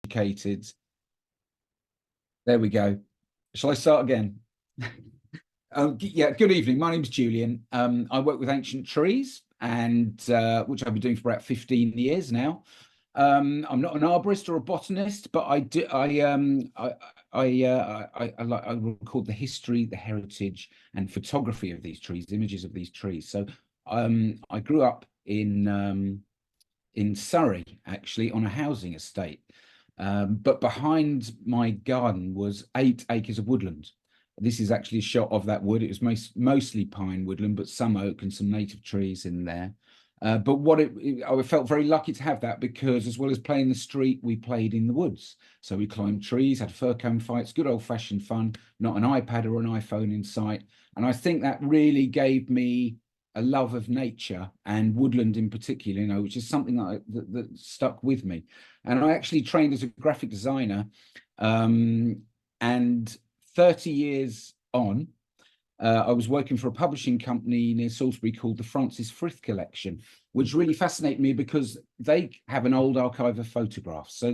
educated. There we go. Shall I start again? Yeah, good evening. My name's Julian. I work with ancient trees, and which I've been doing for about 15 years now. I'm not an arborist or a botanist, but I do. I record the history, the heritage, and photography of these trees, images of these trees. So I grew up in Surrey, actually, on a housing estate. But behind my garden was 8 acres of woodland. This is actually a shot of that wood. It was mostly pine woodland, but some oak and some native trees in there. But I felt very lucky to have that, because as well as playing the street, we played in the woods. So we climbed trees, had fir cone fights, good old fashioned fun, not an iPad or an iPhone in sight. And I think that really gave me a love of nature and woodland in particular, which is something that stuck with me. And I actually trained as a graphic designer, and 30 years on, I was working for a publishing company near Salisbury called the Francis Frith Collection, which really fascinated me because they have an old archive of photographs. So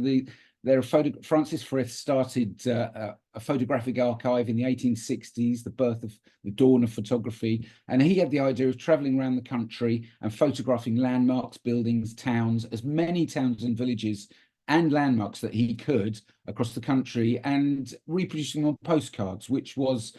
Francis Frith started a photographic archive in the 1860s, the dawn of photography. And he had the idea of traveling around the country and photographing landmarks, buildings, towns, as many towns and villages and landmarks that he could across the country, and reproducing them on postcards, which was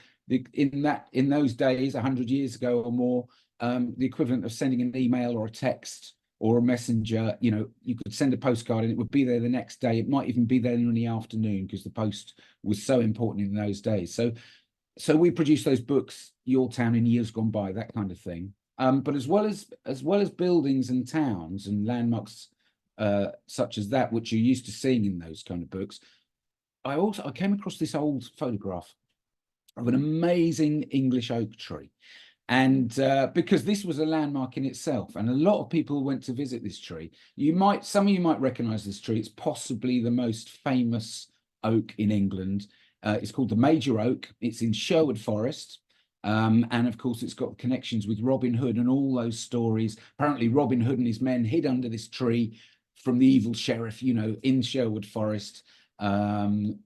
in those days, 100 years ago or more, the equivalent of sending an email or a text or a messenger. You could send a postcard and it would be there the next day. It might even be there in the afternoon, because the post was so important in those days. So we produced those books, Your Town in Years Gone By, that kind of thing. But as well as buildings and towns and landmarks such as that, which you're used to seeing in those kind of books, I came across this old photograph of an amazing English oak tree. And because this was a landmark in itself, and a lot of people went to visit this tree. Some of you might recognize this tree. It's possibly the most famous oak in England. It's called the Major Oak. It's in Sherwood Forest. And of course, it's got connections with Robin Hood and all those stories. Apparently, Robin Hood and his men hid under this tree from the evil sheriff, in Sherwood Forest.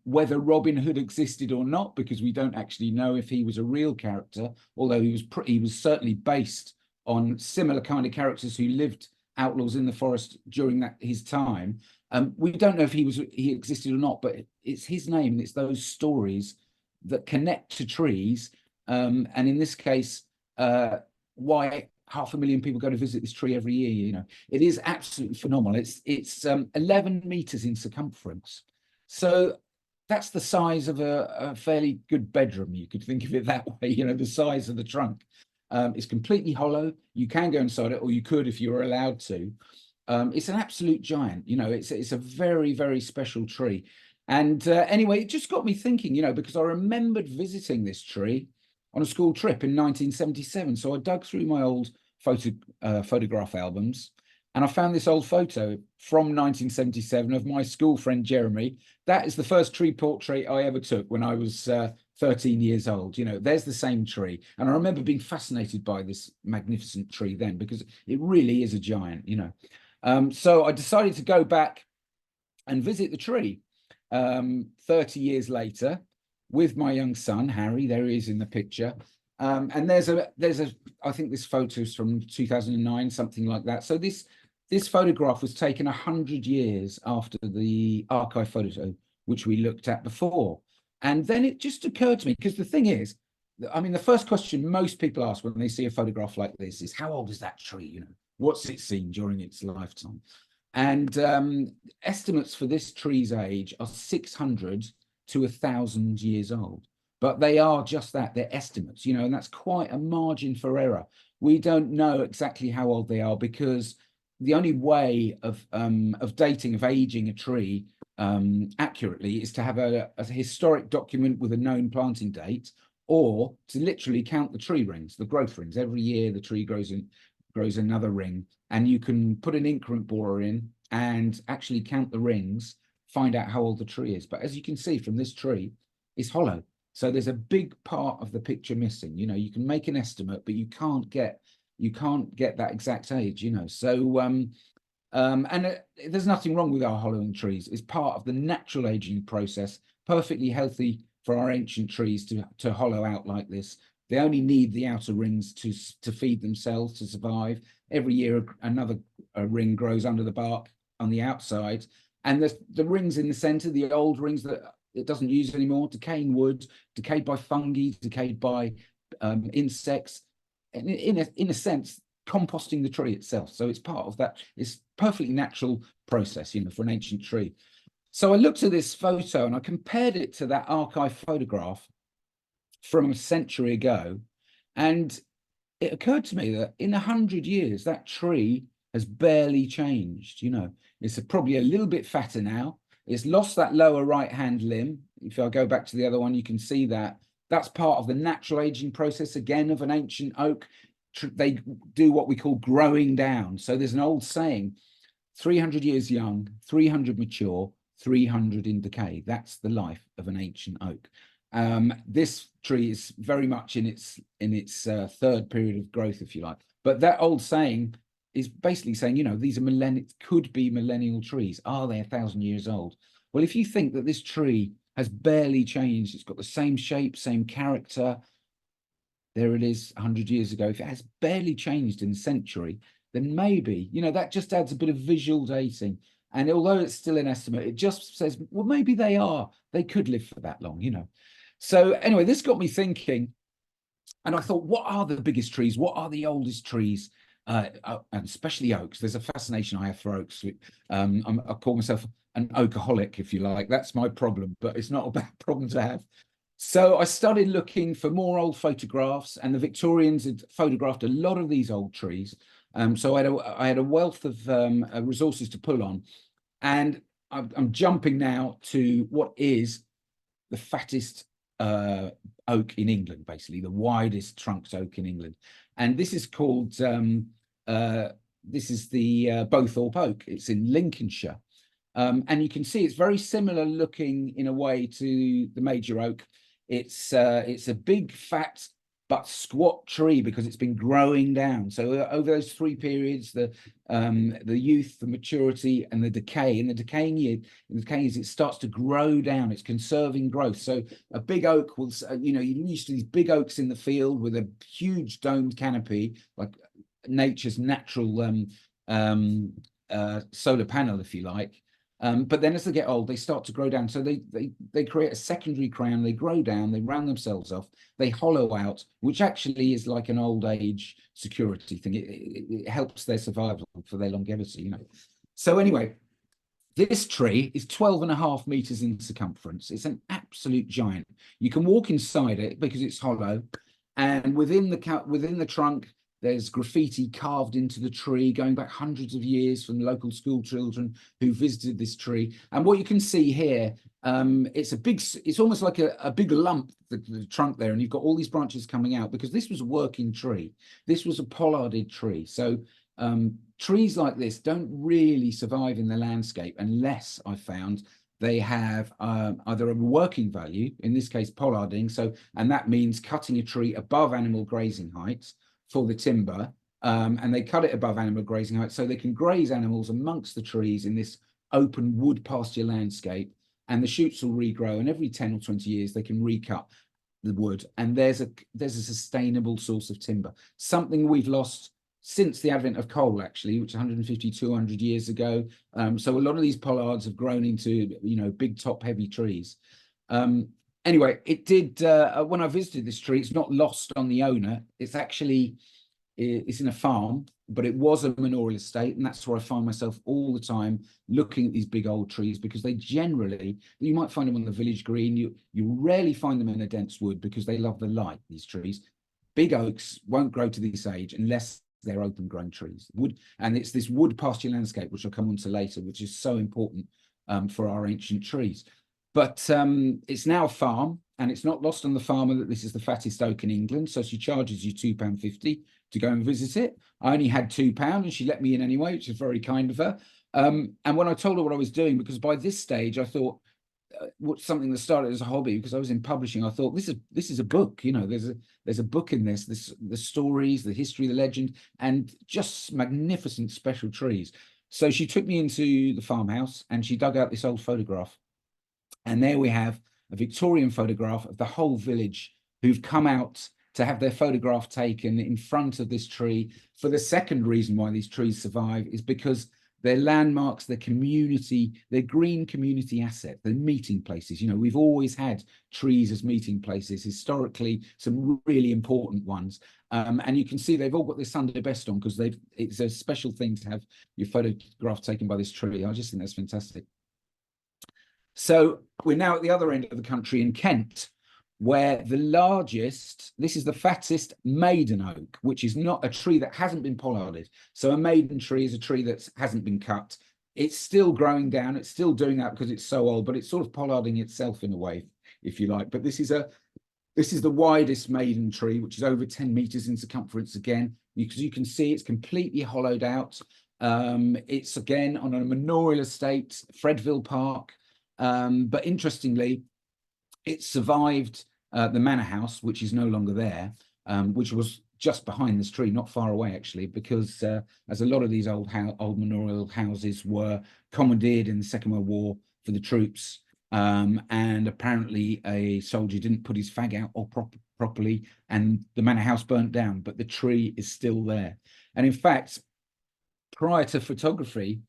Whether Robin Hood existed or not, because we don't actually know if he was a real character, although he was certainly based on similar kind of characters who lived outlaws in the forest during his time. We don't know if he existed or not, but it's his name, and it's those stories that connect to trees. And in this case, why 500,000 people go to visit this tree every year. It is absolutely phenomenal. It's 11 meters in circumference. So that's the size of a fairly good bedroom. You could think of it that way, the size of the trunk. It's completely hollow. You can go inside it, or you could if you were allowed to. It's an absolute giant. It's a very, very special tree. And anyway, it just got me thinking, because I remembered visiting this tree on a school trip in 1977. So I dug through my old photograph albums, and I found this old photo from 1977 of my school friend Jeremy. That is the first tree portrait I ever took when I was 13 years old. There's the same tree. And I remember being fascinated by this magnificent tree then, because it really is a giant, So I decided to go back and visit the tree 30 years later with my young son, Harry. There he is in the picture. And there's I think this photo is from 2009, something like that. So this photograph was taken 100 years after the archive photo, which we looked at before. And then it just occurred to me, because the thing is, the first question most people ask when they see a photograph like this is, how old is that tree? What's it seen during its lifetime? And estimates for this tree's age are 600 to 1,000 years old. But they are just that, they're estimates, and that's quite a margin for error. We don't know exactly how old they are, because the only way of dating, of aging a tree accurately, is to have a historic document with a known planting date, or to literally count the tree rings, the growth rings. Every year the tree grows another ring, and you can put an increment borer in and actually count the rings, find out how old the tree is. But as you can see from this tree, it's hollow. So there's a big part of the picture missing. You can make an estimate, but you can't get that exact age. So There's nothing wrong with our hollowing trees. It's part of the natural aging process, perfectly healthy for our ancient trees to hollow out like this. They only need the outer rings to feed themselves, to survive. Every year, another ring grows under the bark on the outside. And the rings in the center, the old rings that it doesn't use anymore, decaying wood, decayed by fungi, decayed by insects. In a sense, composting the tree itself. So it's part of that. It's perfectly natural process, for an ancient tree. So I looked at this photo and I compared it to that archive photograph from a century ago. And it occurred to me that in 100 years, that tree has barely changed. It's probably a little bit fatter now. It's lost that lower right-hand limb. If I go back to the other one, you can see that. That's part of the natural aging process, again, of an ancient oak. They do what we call growing down. So there's an old saying, 300 years young, 300 mature, 300 in decay. That's the life of an ancient oak. This tree is very much in its third period of growth, if you like. But that old saying is basically saying, these are could be millennial trees. Are they 1,000 years old? Well, if you think that this tree has barely changed, it's got the same shape, same character. There it is 100 years ago. If it has barely changed in a century, then maybe, that just adds a bit of visual dating. And although it's still an estimate, it just says, well, maybe they could live for that long, So anyway, this got me thinking. And I thought, what are the biggest trees? What are the oldest trees? And especially oaks. There's a fascination I have for oaks. I call myself an oakaholic, if you like. That's my problem, but it's not a bad problem to have. So I started looking for more old photographs, and the Victorians had photographed a lot of these old trees. So I had a wealth of resources to pull on, and I'm jumping now to what is the fattest oak in England, basically the widest trunked oak in England, and this is called this is the Bowthorpe oak. It's in Lincolnshire, and you can see it's very similar looking in a way to the major oak. It's a big, fat, but squat tree because it's been growing down. So over those three periods, the youth, the maturity, and the decay. In the decaying years, it starts to grow down. It's conserving growth. So a big oak will, you're used to these big oaks in the field with a huge domed canopy, like nature's natural solar panel, if you like. But then as they get old, they start to grow down. So they create a secondary crown, they grow down, they round themselves off, they hollow out, which actually is like an old age security thing. It helps their survival for their longevity, So anyway, this tree is 12.5 meters in circumference. It's an absolute giant. You can walk inside it because it's hollow. And within the trunk, there's graffiti carved into the tree going back hundreds of years from local school children who visited this tree. And what you can see here, it's almost like a big lump, the trunk there, and you've got all these branches coming out because this was a working tree. This was a pollarded tree. So trees like this don't really survive in the landscape unless, I found, they have either a working value, in this case pollarding, and that means cutting a tree above animal grazing heights for the timber, and they cut it above animal grazing height so they can graze animals amongst the trees in this open wood pasture landscape, and the shoots will regrow, and every 10 or 20 years they can recut the wood, and there's a sustainable source of timber, something we've lost since the advent of coal, actually, which 150, 200 years ago. So a lot of these pollards have grown into big top heavy trees. Anyway, it did, when I visited this tree, it's not lost on the owner. It's in a farm, but it was a manorial estate. And that's where I find myself all the time looking at these big old trees, because they generally, you might find them on the village green. You rarely find them in a dense wood because they love the light, these trees. Big oaks won't grow to this age unless they're open grown trees. And it's this wood pasture landscape, which I'll come on to later, which is so important for our ancient trees. But it's now a farm, and it's not lost on the farmer that this is the fattest oak in England. So she charges you £2.50 to go and visit it. I only had £2, and she let me in anyway, which is very kind of her. And when I told her what I was doing, because by this stage I thought something that started as a hobby, because I was in publishing, I thought this is a book. There's a book in this, the stories, the history, the legend, and just magnificent special trees. So she took me into the farmhouse and she dug out this old photograph. And there we have a Victorian photograph of the whole village who've come out to have their photograph taken in front of this tree. For the second reason why these trees survive is because they're landmarks, they're community, they're green community asset, they're meeting places. You know, we've always had trees as meeting places, historically, some really important ones. And you can see they've all got this Sunday best on because it's a special thing to have your photograph taken by this tree. I just think that's fantastic. So we're now at the other end of the country in Kent, where the largest, this is the fattest maiden oak, which is not a tree that hasn't been pollarded. So a maiden tree is a tree that hasn't been cut. It's still growing down. It's still doing that because it's so old, but it's sort of pollarding itself in a way, if you like. But this is the widest maiden tree, which is over 10 meters in circumference again. You can see it's completely hollowed out. It's again on a manorial estate, Fredville Park. But interestingly, it survived the manor house, which is no longer there, which was just behind this tree, not far away actually, because as a lot of these old manorial houses were commandeered in the Second World War for the troops, and apparently a soldier didn't put his fag out or properly, and the manor house burnt down, but the tree is still there. And in fact, prior to photography,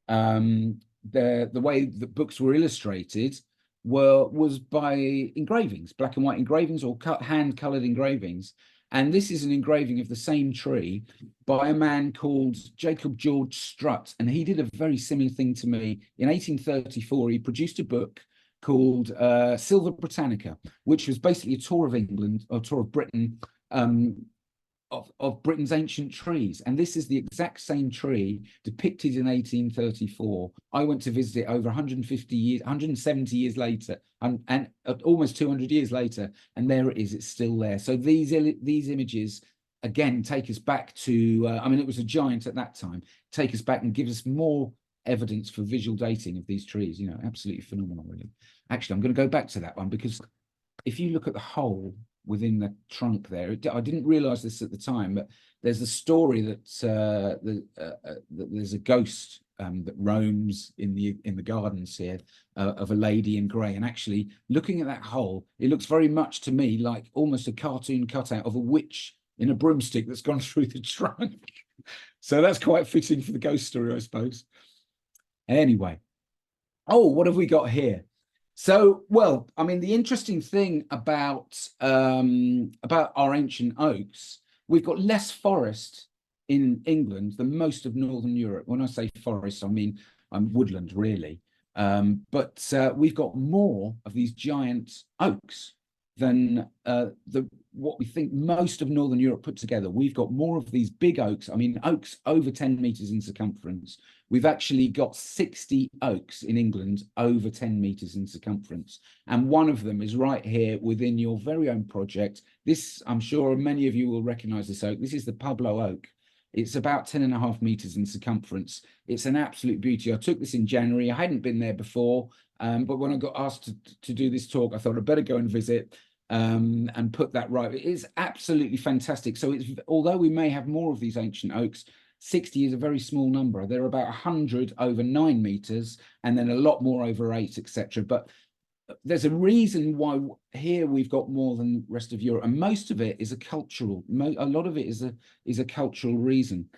the way that books were illustrated was by engravings, black and white engravings or hand-colored engravings. And this is an engraving of the same tree by a man called Jacob George Strutt. And he did a very similar thing to me. In 1834, he produced a book called Silva Britannica, which was basically a tour of England, or tour of Britain, of Britain's ancient trees. And this is the exact same tree depicted in 1834. I went to visit it over 150 years, 170 years later, and almost 200 years later, and there it is, it's still there. So these images, again, take us back to, I mean, it was a giant at that time, take us back and give us more evidence for visual dating of these trees, you know, absolutely phenomenal, really. Actually, I'm going to go back to that one, because if you look at the hole within the trunk there, I didn't realize this at the time, but there's a story that there's a ghost that roams in the gardens here of a lady in grey. And actually, looking at that hole, it looks very much to me like almost a cartoon cutout of a witch in a broomstick that's gone through the trunk. So that's quite fitting for the ghost story, I suppose. Anyway, oh, what have we got here? So, well, I mean, the interesting thing about our ancient oaks, we've got less forest in England than most of Northern Europe. When I say forest, I mean woodland, really. But we've got more of these giant oaks than what we think most of Northern Europe put together. We've got more of these big oaks. I mean, oaks over 10 meters in circumference. We've actually got 60 oaks in England over 10 meters in circumference. And one of them is right here within your very own project. This, I'm sure many of you will recognize this oak. This is the Pueblo oak. It's about 10.5 meters in circumference. It's an absolute beauty. I took this in January. I hadn't been there before, but when I got asked to do this talk, I thought I'd better go and visit and put that right. It is absolutely fantastic. So it's, although we may have more of these ancient oaks, 60 is a very small number. There are about 100 over 9 meters, and then a lot more over 8, etc. But there's a reason why here we've got more than the rest of Europe, and most of it is a cultural. A lot of it is a cultural reason.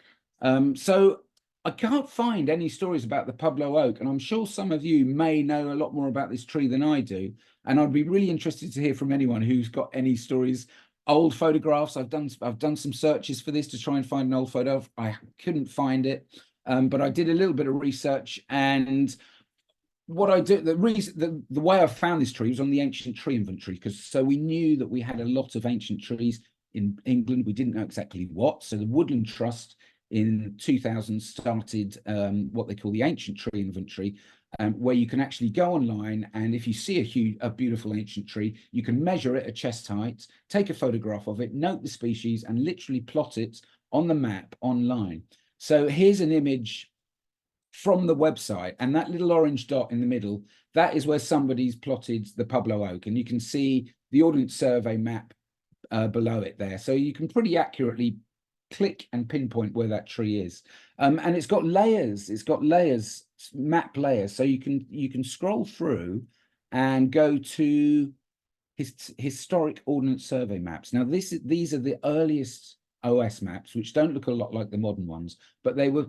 So I can't find any stories about the Pueblo oak, and I'm sure some of you may know a lot more about this tree than I do. And I'd be really interested to hear from anyone who's got any stories. Old photographs. I've done some searches for this to try and find an old photo. I couldn't find it, but I did a little bit of research, and what I did, the way I found this tree was on the ancient tree inventory, because so we knew that we had a lot of ancient trees in England. We didn't know exactly what. So the Woodland Trust in 2000 started what they call the ancient tree inventory, where you can actually go online, and if you see a beautiful ancient tree, you can measure it at chest height, take a photograph of it, note the species, and literally plot it on the map online. So here's an image from the website, and that little orange dot in the middle, that is where somebody's plotted the Pueblo oak, and you can see the Ordnance Survey map below it there. So you can pretty accurately click and pinpoint where that tree is. And it's got layers. It's got layers, map layers. So you can scroll through and go to historic Ordnance Survey maps. Now, these are the earliest OS maps, which don't look a lot like the modern ones, but they were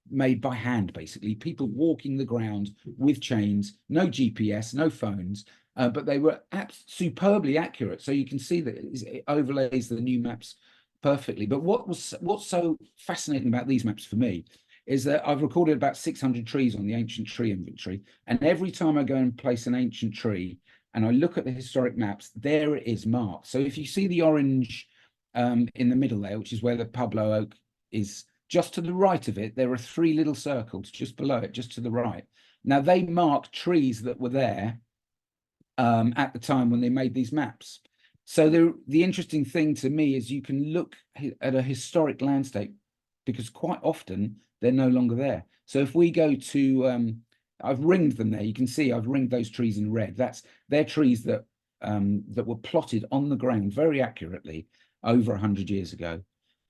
made by hand, basically. People walking the ground with chains, no GPS, no phones, but they were superbly accurate. So you can see that it overlays the new maps perfectly. But what's so fascinating about these maps for me is that I've recorded about 600 trees on the ancient tree inventory, and every time I go and place an ancient tree and I look at the historic maps, there it is marked. So if you see the orange in the middle there, which is where the Pueblo oak is, just to the right of it, there are 3 little circles just below it, just to the right. Now, they mark trees that were there at the time when they made these maps. So the interesting thing to me is you can look at a historic landscape, because quite often they're no longer there. So if we go to, I've ringed them there. You can see I've ringed those trees in red. They're trees that were plotted on the ground very accurately over 100 years ago.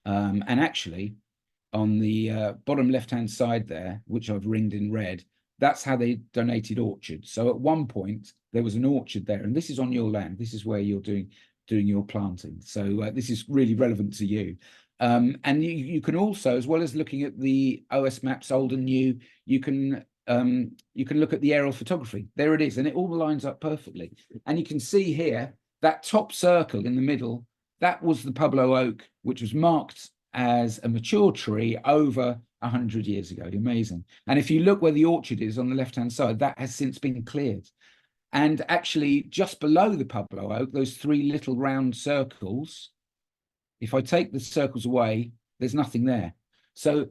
And actually, on the bottom left-hand side there, which I've ringed in red, that's how they donated orchards. So at one point there was an orchard there, and this is on your land. This is where you're doing your planting. So this is really relevant to you. And you can also, as well as looking at the OS maps, old and new, you can look at the aerial photography. There it is, and it all lines up perfectly. And you can see here that top circle in the middle, that was the Pueblo oak, which was marked as a mature tree over 100 years ago. Amazing. And if you look where the orchard is on the left-hand side, that has since been cleared. And actually, just below the Pueblo oak, those 3 little round circles, if I take the circles away, there's nothing there. So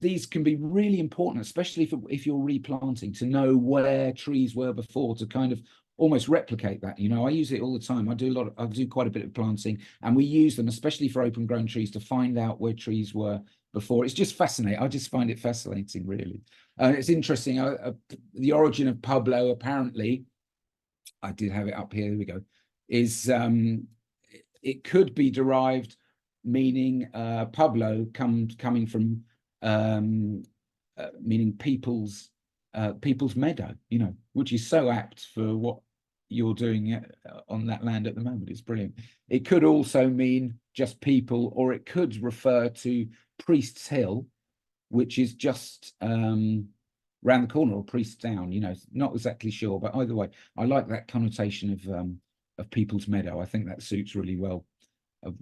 these can be really important, especially if you're replanting, to know where trees were before, to kind of almost replicate that. You know, I use it all the time. I do quite a bit of planting, and we use them, especially for open grown trees, to find out where trees were before. It's just fascinating. I just find it fascinating, really. It's interesting. The origin of Pueblo, apparently, I did have it up here. There we go. Is it could be derived, meaning Pueblo coming from meaning people's meadow, you know, which is so apt for what you're doing on that land at the moment. It's brilliant. It could also mean just people, or it could refer to Priest's Hill, which is just round the corner, or Priest's Down, you know, not exactly sure, but either way, I like that connotation of people's meadow. I think that suits really well of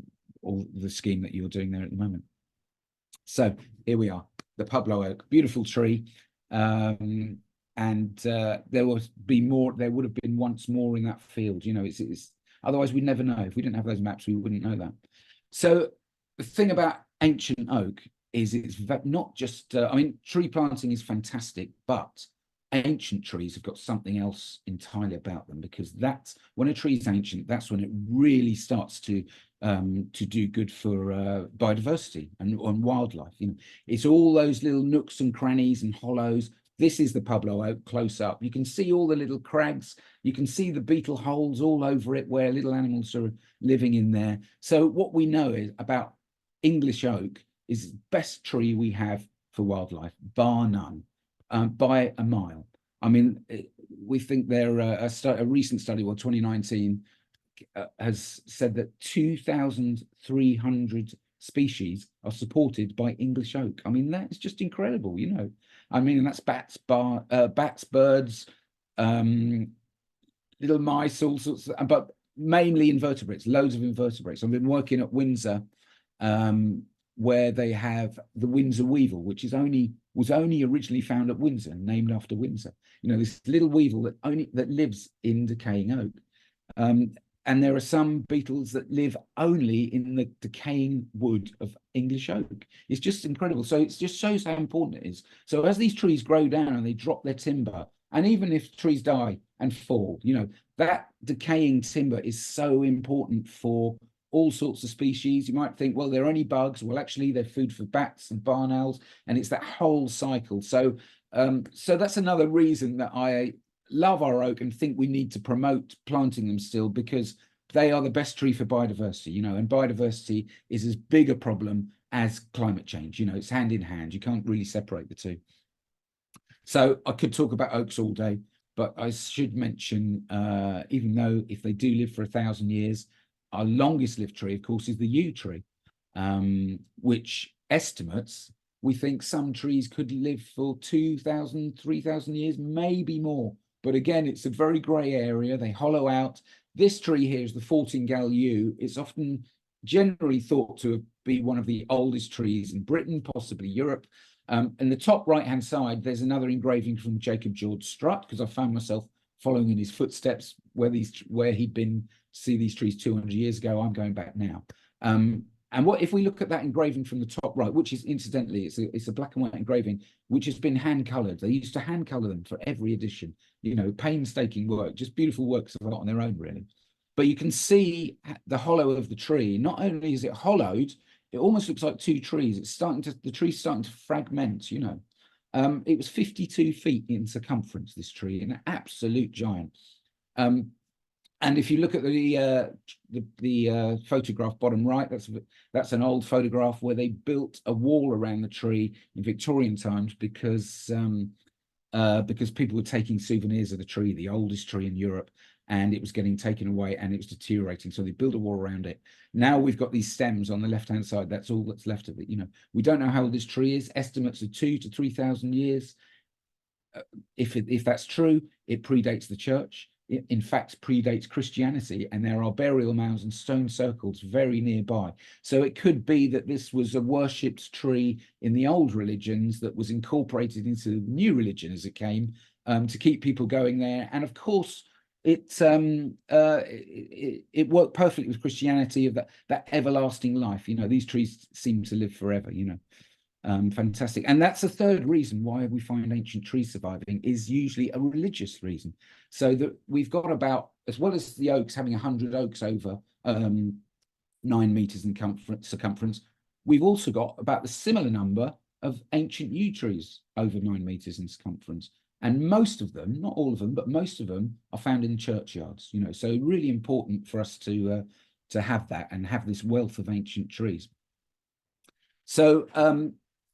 all the scheme that you're doing there at the moment. So here we are, the Pueblo oak, beautiful tree. And there would have been once more in that field. You know, it's otherwise we'd never know. If we didn't have those maps, we wouldn't know that. So the thing about ancient oak is it's not just, I mean, tree planting is fantastic, but ancient trees have got something else entirely about them, because that's when a tree is ancient, that's when it really starts to do good for biodiversity and wildlife. You know, it's all those little nooks and crannies and hollows. This is the Pueblo oak close up. You can see all the little crags. You can see the beetle holes all over it where little animals are living in there. So what we know is about English oak is the best tree we have for wildlife, bar none, by a mile. I mean, we think there a recent study, well, 2019, has said that 2,300 species are supported by English oak. I mean, that's just incredible, you know. I mean, and that's bats, birds, little mice, all sorts of, but mainly invertebrates, loads of invertebrates. I've been working at Windsor, where they have the Windsor weevil, which was only originally found at Windsor, named after Windsor. You know, this little weevil that lives in decaying oak. And there are some beetles that live only in the decaying wood of English oak. It's just incredible. So it just shows how important it is. So as these trees grow down and they drop their timber, and even if trees die and fall, you know, that decaying timber is so important for all sorts of species. You might think, well, they're only bugs. Well, actually, they're food for bats and barn owls, and it's that whole cycle. So, so that's another reason that I love our oak and think we need to promote planting them still, because they are the best tree for biodiversity, you know, and biodiversity is as big a problem as climate change. You know, it's hand in hand. You can't really separate the two. So I could talk about oaks all day, but I should mention, even though if they do live for 1,000 years, our longest lived tree, of course, is the yew tree, which estimates, we think some trees could live for 2,000, 3,000 years, maybe more. But again, it's a very grey area. They hollow out. This tree here is the Fortingall yew. It's often generally thought to be one of the oldest trees in Britain, possibly Europe. In the top right-hand side, there's another engraving from Jacob George Strutt, because I found myself following in his footsteps where he'd been to see these trees 200 years ago. I'm going back now. And what if we look at that engraving from the top right, which is incidentally, it's a black and white engraving, which has been hand colored. They used to hand color them for every edition, you know, painstaking work, just beautiful works of art on their own, really. But you can see the hollow of the tree. Not only is it hollowed, it almost looks like two trees. The tree's starting to fragment, you know. It was 52 feet in circumference, this tree, an absolute giant. And if you look at the photograph bottom right, that's an old photograph where they built a wall around the tree in Victorian times because people were taking souvenirs of the tree, the oldest tree in Europe, and it was getting taken away and it was deteriorating. So they built a wall around it. Now we've got these stems on the left-hand side. That's all that's left of it. You know, we don't know how old this tree is. Estimates of 2,000 to 3,000 years. If that's true, it predates the church. It, in fact, predates Christianity, and there are burial mounds and stone circles very nearby. So it could be that this was a worshipped tree in the old religions that was incorporated into the new religion as it came, to keep people going there. And of course, it worked perfectly with Christianity, of that everlasting life. You know, these trees seem to live forever, you know. Fantastic. And that's the third reason why we find ancient trees surviving, is usually a religious reason. So that we've got about, as well as the oaks having 100 oaks over 9 meters in circumference, we've also got about the similar number of ancient yew trees over 9 meters in circumference. And most of them, not all of them, but most of them are found in churchyards, you know. So really important for us to have that and have this wealth of ancient trees. So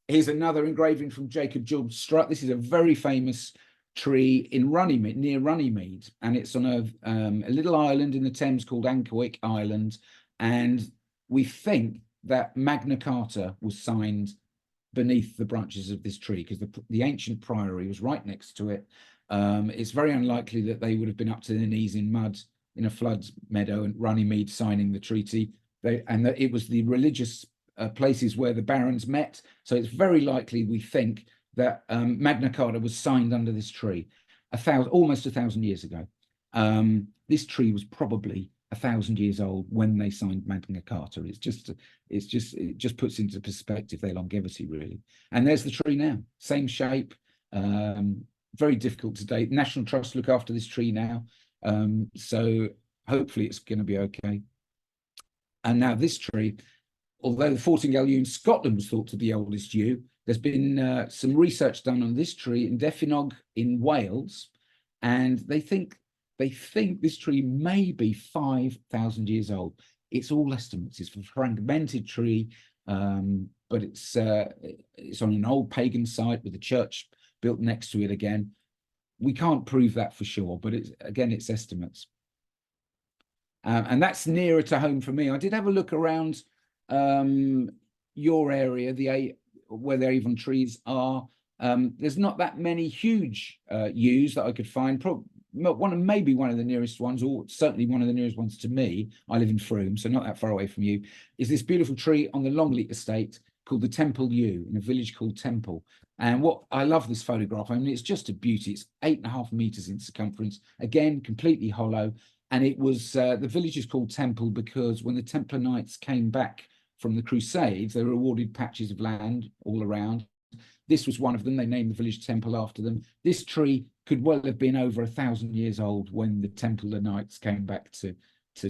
here's another engraving from Jacob George Strutt. This is a very famous tree in Runnymede, near Runnymede, and it's on a little island in the Thames called Ankerwick Island. And we think that Magna Carta was signed beneath the branches of this tree, because the ancient priory was right next to it. It's very unlikely that they would have been up to their knees in mud in a flood meadow and Runnymede signing the treaty. And that it was the religious places where the barons met. So it's very likely, we think, that Magna Carta was signed under this tree almost 1,000 years ago. This tree was probably 1,000 years old when they signed Magna Carta. It just puts into perspective their longevity, really. And there's the tree now, same shape, very difficult to date. National Trust look after this tree now, so hopefully it's going to be okay. And now this tree, although the Fortingall yew in Scotland was thought to be the oldest yew, there's been some research done on this tree in Defynog in Wales, and they think this tree may be 5,000 years old. It's all estimates. It's a fragmented tree, but it's on an old pagan site with a church built next to it again. We can't prove that for sure, but it's estimates. And that's nearer to home for me. I did have a look around your area, where the Avon trees are. There's not that many huge yews that I could find. Maybe one of the nearest ones, or certainly one of the nearest ones to me. I live in Frome, so not that far away from you. Is this beautiful tree on the Longleat estate called the Temple Yew in a village called Temple. And what I love this photograph. I mean, it's just a beauty. It's 8.5 meters in circumference. Again, completely hollow. And it was the village is called Temple because when the Templar Knights came back from the Crusades, they were awarded patches of land all around. This was one of them. They named the village Temple after them. This tree could well have been over 1,000 years old when the Templar Knights came back to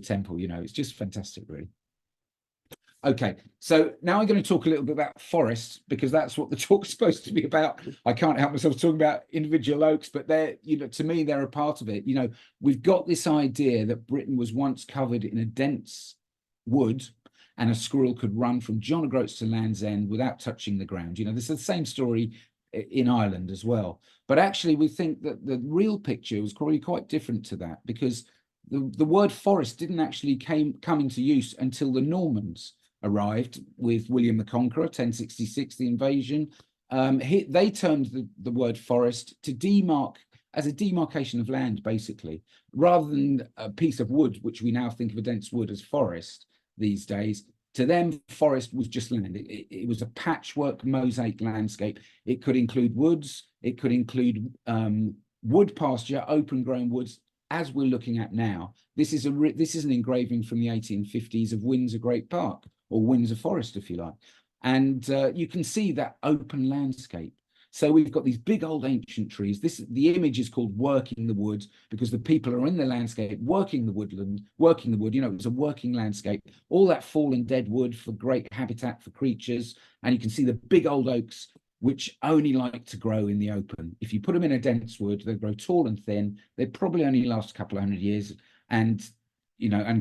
Temple. You know, it's just fantastic, really. Okay, so now I'm going to talk a little bit about forests, because that's what the talk's supposed to be about. I can't help myself talking about individual oaks, but they're, to me, they're a part of it. We've got this idea that Britain was once covered in a dense wood, and a squirrel could run from John O'Groats to Land's End without touching the ground. This is the same story in Ireland as well. But actually, we think that the real picture was probably quite different to that, because the word forest didn't actually come into use until the Normans arrived with William the Conqueror, 1066, the invasion. They termed the word forest to as a demarcation of land, basically, rather than a piece of wood, which we now think of a dense wood as forest these days. To them, forest was just land. It was a patchwork mosaic landscape. It could include woods. It could include wood pasture, open grown woods, as we're looking at now. This is an engraving from the 1850s of Windsor Great Park, or Windsor Forest, if you like. And you can see that open landscape. So we've got these big old ancient trees. The image is called working the wood, because the people are in the landscape working the woodland, working the wood. It was a working landscape. All that fallen dead wood for great habitat for creatures. And you can see the big old oaks, which only like to grow in the open. If you put them in a dense wood, they grow tall and thin. They probably only last a couple of 100 years and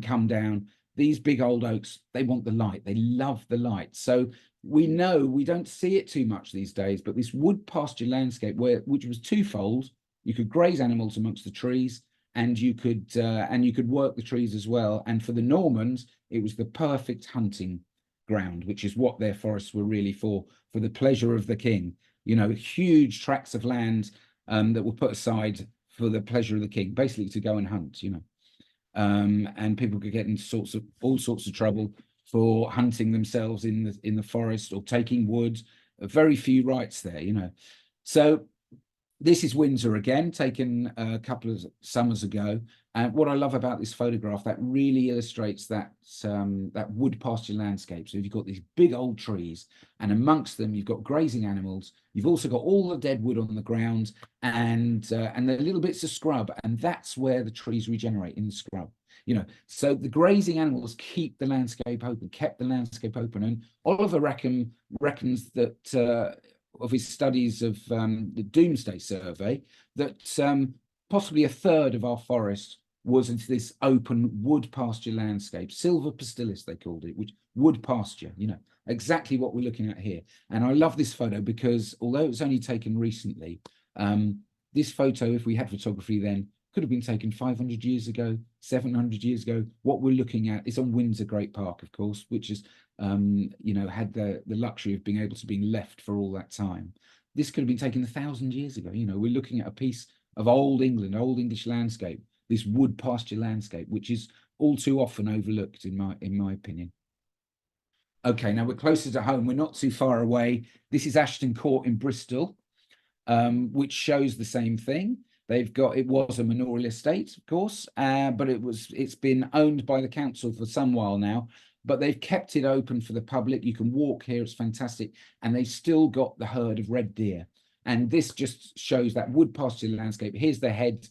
come down. These big old oaks, they want the light. They love the light. So we know we don't see it too much these days, but this wood pasture landscape, which was twofold: you could graze animals amongst the trees, and you could work the trees as well. And for the Normans, it was the perfect hunting ground, which is what their forests were really for the pleasure of the king. Huge tracts of land that were put aside for the pleasure of the king, basically to go and hunt. And people could get into all sorts of trouble for hunting themselves in the forest or taking wood. Very few rights there. So this is Windsor again, taken a couple of summers ago. And what I love about this photograph, that really illustrates that wood pasture landscape. So you've got these big old trees, and amongst them you've got grazing animals. You've also got all the dead wood on the ground, and the little bits of scrub, and that's where the trees regenerate, in the scrub. So the grazing animals kept the landscape open. And Oliver reckons that of his studies of the Doomsday Survey, that possibly a third of our forest was into this open wood pasture landscape. Silver Pistillis, they called it, which wood pasture, exactly what we're looking at here. And I love this photo because, although it was only taken recently, this photo, if we had photography then, could have been taken 500 years ago, 700 years ago. What we're looking at is on Windsor Great Park, of course, which is had the luxury of being able to be left for all that time. This could have been taken 1,000 years ago. We're looking at a piece of old England, old English landscape, this wood pasture landscape, which is all too often overlooked, in my opinion. Okay, now we're closer to home. We're not too far away. This is Ashton Court in Bristol, which shows the same thing. It was a manorial estate, of course, but it's been owned by the council for some while now, but they've kept it open for the public. You can walk here, it's fantastic. And they've still got the herd of red deer. And this just shows that wood pasture landscape. Here's the head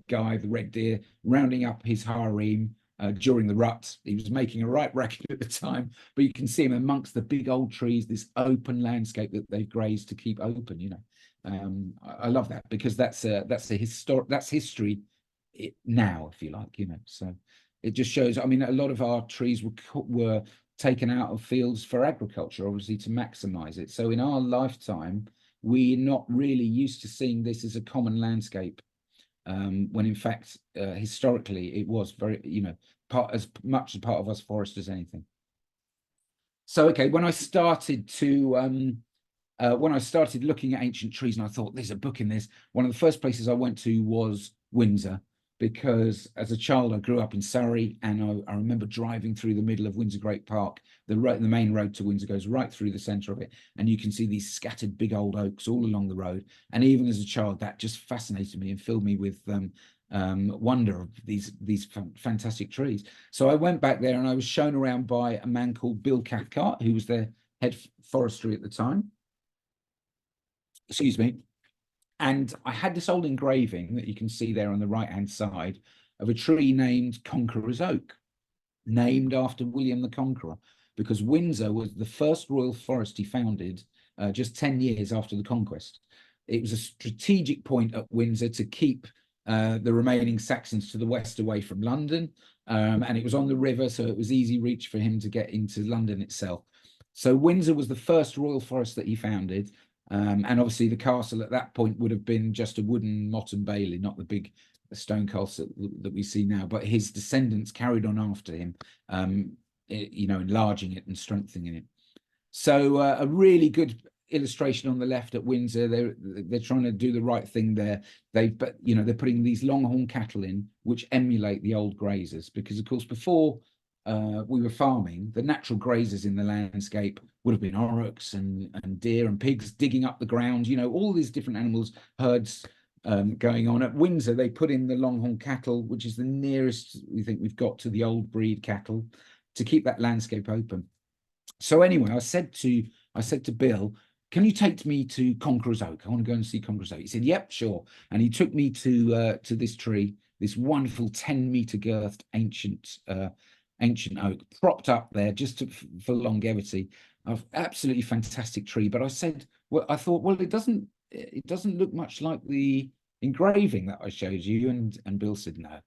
guy, the red deer, rounding up his harem during the rut. He was making a right racket at the time, but you can see him amongst the big old trees, this open landscape that they've grazed to keep open. I love that, because that's history now, if you like. So it just shows. I mean, a lot of our trees were taken out of fields for agriculture, obviously, to maximize it. So in our lifetime, we're not really used to seeing this as a common landscape, when in fact historically it was very, as much a part of us forest as anything. So okay, when I started looking at ancient trees, and I thought, there's a book in this, one of the first places I went to was Windsor, because as a child I grew up in Surrey, and I remember driving through the middle of Windsor Great Park. The main road to Windsor goes right through the centre of it, and you can see these scattered big old oaks all along the road. And even as a child, that just fascinated me and filled me with wonder of these fantastic trees. So I went back there, and I was shown around by a man called Bill Cathcart, who was their head forestry at the time. Excuse me. And I had this old engraving that you can see there on the right-hand side of a tree named Conqueror's Oak, named after William the Conqueror. because Windsor was the first royal forest he founded just 10 years after the conquest. It was a strategic point at Windsor to keep the remaining Saxons to the west away from London. And it was on the river, so it was easy reach for him to get into London itself. So Windsor was the first royal forest that he founded. And obviously the castle at that point would have been just a wooden motte and bailey, not the big stone castle that we see now. But his descendants carried on after him, enlarging it and strengthening it. So a really good illustration on the left at Windsor. They're trying to do the right thing there. They're putting these longhorn cattle in which emulate the old grazers, because of course before we were farming, the natural grazers in the landscape would have been aurochs and deer and pigs digging up the ground, all these different animals, herds going on. At Windsor, they put in the longhorn cattle, which is the nearest we think we've got to the old breed cattle, to keep that landscape open. So anyway, I said to Bill, can you take me to Conqueror's Oak? I want to go and see Conqueror's Oak. He said, yep, sure. And he took me to this tree, this wonderful 10-meter girthed ancient oak, propped up there just for longevity. Absolutely fantastic tree. But I said, well, I thought, well, it doesn't look much like the engraving that I showed you. And Bill said, no,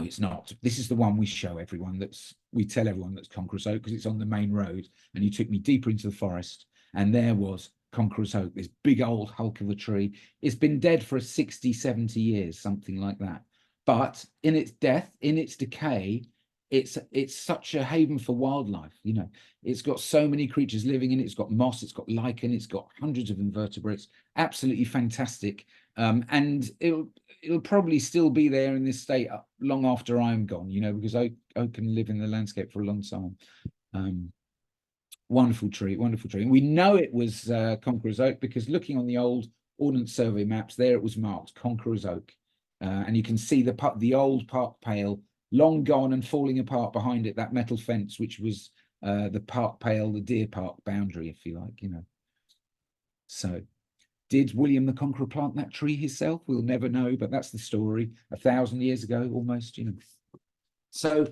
it's not. This is the one we show everyone. We tell everyone that's Conqueror's Oak, because it's on the main road. And he took me deeper into the forest, and there was Conqueror's Oak, this big old hulk of a tree. It's been dead for 60, 70 years, something like that. But in its death, in its decay, it's such a haven for wildlife. It's got so many creatures living in it. It's got moss, it's got lichen, it's got hundreds of invertebrates. Absolutely fantastic. And it'll probably still be there in this state long after I'm gone, because oak can live in the landscape for a long time. Wonderful tree. And we know it was Conqueror's Oak because looking on the old Ordnance Survey maps, there it was marked Conqueror's Oak. And you can see the old park pale, long gone and falling apart behind it, that metal fence, which was the park pale, the deer park boundary, if you like, So did William the Conqueror plant that tree himself? We'll never know, but that's the story. 1,000 years ago, almost, So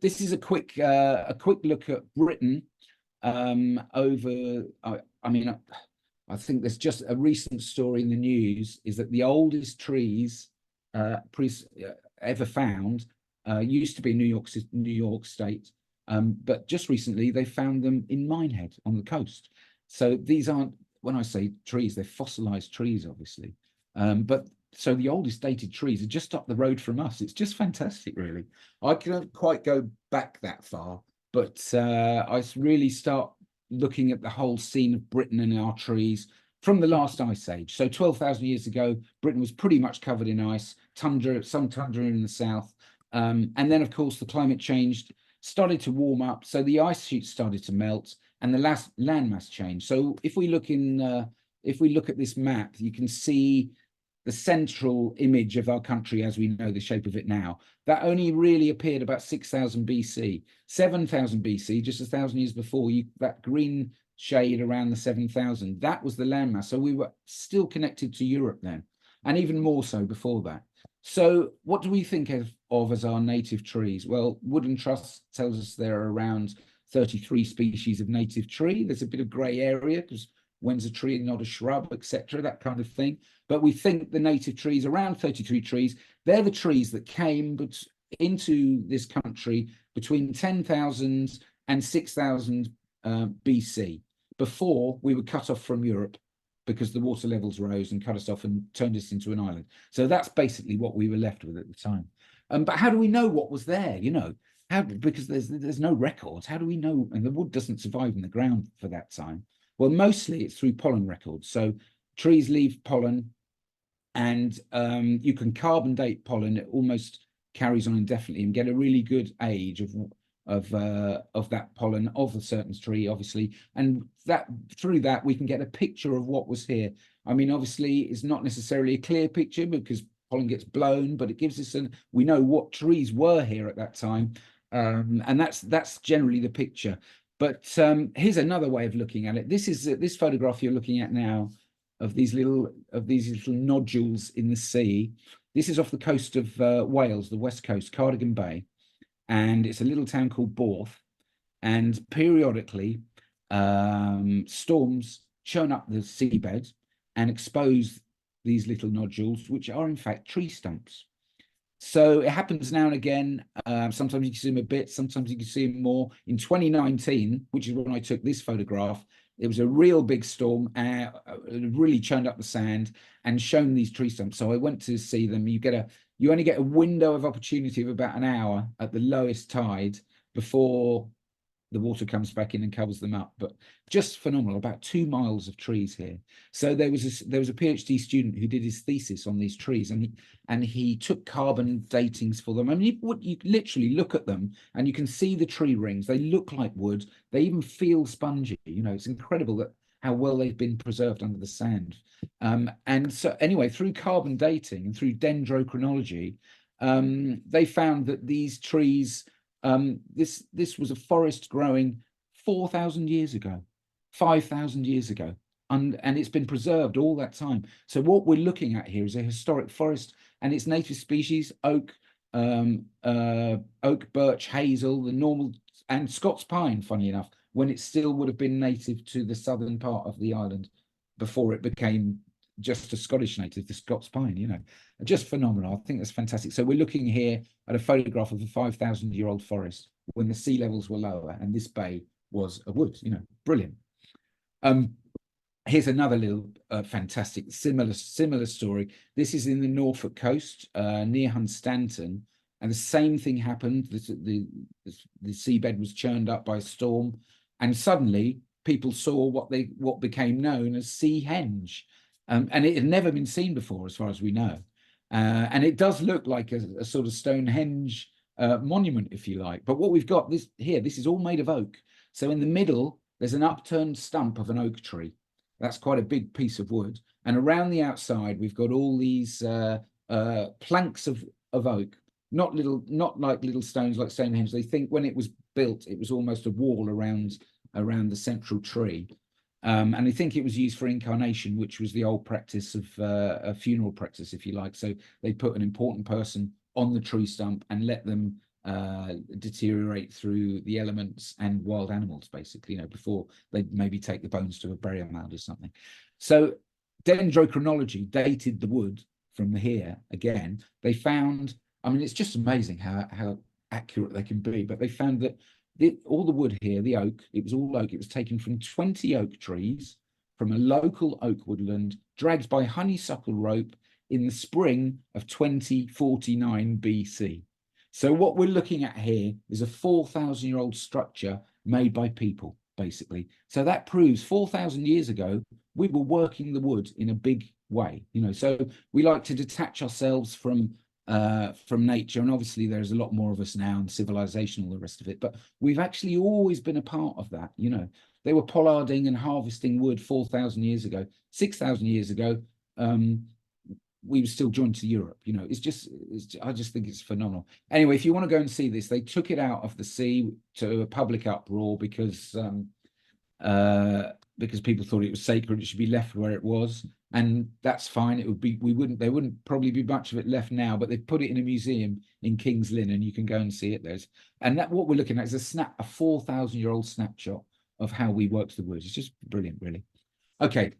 this is a quick look at Britain over. I think there's just a recent story in the news is that the oldest trees ever found used to be New York State, but just recently they found them in Minehead on the coast. So these aren't, when I say trees, they're fossilized trees, obviously. So the oldest dated trees are just up the road from us. It's just fantastic, really. I can't quite go back that far, but I really start looking at the whole scene of Britain and our trees from the last ice age. So 12,000 years ago, Britain was pretty much covered in ice, some tundra in the south. And then, of course, the climate changed, started to warm up. So the ice sheets started to melt and the landmass changed. So if we look at this map, you can see the central image of our country as we know the shape of it now. That only really appeared about 6,000 BC, 7,000 BC, just 1,000 years before. That green shade around the 7,000, that was the landmass. So we were still connected to Europe then, and even more so before that. So what do we think of as our native trees? Well, Woodland Trust tells us there are around 33 species of native tree. There's a bit of grey area because when's a tree and not a shrub, etc., that kind of thing. But we think the native trees, around 33 trees, they're the trees that came into this country between 10,000 and 6,000 BC, before we were cut off from Europe because the water levels rose and cut us off and turned us into an island. So that's basically what we were left with at the time. But how do we know what was there? Because there's no records. How do we know? And the wood doesn't survive in the ground for that time. Well, mostly it's through pollen records. So trees leave pollen, and you can carbon date pollen. It almost carries on indefinitely, and get a really good age of that pollen of a certain tree, obviously, and through that we can get a picture of what was here. I mean, obviously, it's not necessarily a clear picture because pollen gets blown, but it gives us we know what trees were here at that time, and that's generally the picture. But here's another way of looking at it. This is this photograph you're looking at now of these little nodules in the sea. This is off the coast of Wales, the west coast, Cardigan Bay, and it's a little town called Borth. and periodically storms churn up the seabed and expose these little nodules, which are in fact tree stumps. So it happens now and again. Sometimes you can see them a bit, sometimes you can see them more. In 2019, which is when I took this photograph, it was a real big storm, really churned up the sand and shown these tree stumps. So I went to see them. You only get a window of opportunity of about an hour at the lowest tide before the water comes back in and covers them up. But just phenomenal. About 2 miles of trees here. So there was a PhD student who did his thesis on these trees, and he took carbon datings for them. I mean, you literally look at them and you can see the tree rings. They look like wood. They even feel spongy. You know, it's incredible that how well they've been preserved under the sand. And so anyway, through carbon dating and through dendrochronology, they found that these trees, this was a forest growing 4,000 years ago, 5,000 years ago, and it's been preserved all that time. So what we're looking at here is a historic forest, and its native species: oak, birch, hazel, the normal, and Scots pine, funny enough, when it still would have been native to the southern part of the island before it became just a Scottish native, the Scots pine, you know. Just phenomenal. I think that's fantastic. So we're looking here at a photograph of a 5,000-year-old forest when the sea levels were lower, and this bay was a wood, you know. Brilliant. Here's another little fantastic similar story. This is in the Norfolk coast near Hunstanton, and the same thing happened. The seabed was churned up by a storm, and suddenly people saw what became known as sea henge, and it had never been seen before, as far as we know. And it does look like a sort of Stonehenge monument, if you like. But what we've got this is all made of oak. So in the middle, there's an upturned stump of an oak tree. That's quite a big piece of wood. And around the outside, we've got all these planks of oak, not like little stones like Stonehenge. They think when it was built, it was almost a wall around the central tree. And I think it was used for incarnation, which was the old practice of a funeral practice, if you like. So they put an important person on the tree stump and let them deteriorate through the elements and wild animals, basically, you know, before they maybe take the bones to a burial mound or something. So dendrochronology dated the wood from here again. They found, I mean, it's just amazing how accurate they can be, but they found that all the wood here, the oak, it was all oak. It was taken from 20 oak trees from a local oak woodland, dragged by honeysuckle rope in the spring of 2049 BC. So what we're looking at here is a 4,000-year-old structure made by people, basically. So that proves 4,000 years ago, we were working the wood in a big way, you know. So we like to detach ourselves from nature, and obviously there's a lot more of us now, and civilization, all the rest of it, but we've actually always been a part of that, you know. They were pollarding and harvesting wood 4,000 years ago. 6,000 years ago, we were still joined to Europe, you know. I just think it's phenomenal. Anyway, if you want to go and see this, they took it out of the sea to a public uproar because people thought it was sacred. It should be left where it was, and that's fine. It would be, there wouldn't probably be much of it left now, but they've put it in a museum in King's Lynn, and you can go and see it. What we're looking at is a 4,000-year-old snapshot of how we worked the wood. It's just brilliant, really. Okay,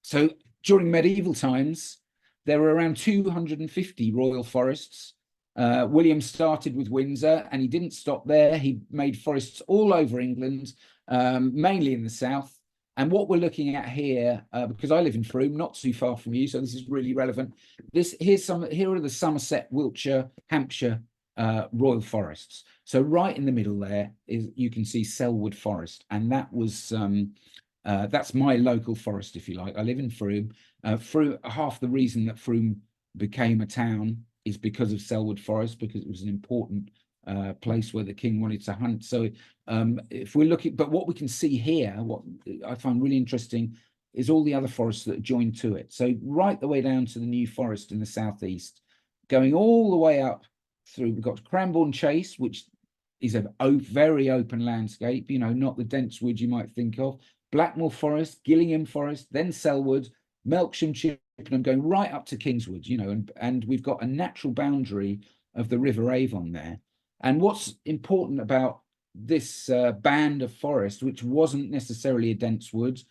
so during medieval times, there were around 250 royal forests. William started with Windsor, and he didn't stop there. He made forests all over England, mainly in the south. And what we're looking at here, because I live in Frome, not too far from you, so this is really relevant. Here are the Somerset, Wiltshire, Hampshire royal forests. So right in the middle there you can see Selwood Forest, and that was that's my local forest, if you like. I live in Frome. Half the reason that Frome became a town is because of Selwood Forest, because it was an important place where the king wanted to hunt. So if we're looking, but what we can see here, what I find really interesting, is all the other forests that are joined to it. So right the way down to the New Forest in the southeast, going all the way up through, we've got Cranbourne Chase, which is a very open landscape, you know, not the dense wood you might think of. Blackmore Forest, Gillingham Forest, then Selwood, Melksham, Chippenham, going right up to Kingswood, you know, and we've got a natural boundary of the River Avon there. And what's important about this band of forest, which wasn't necessarily a dense wood,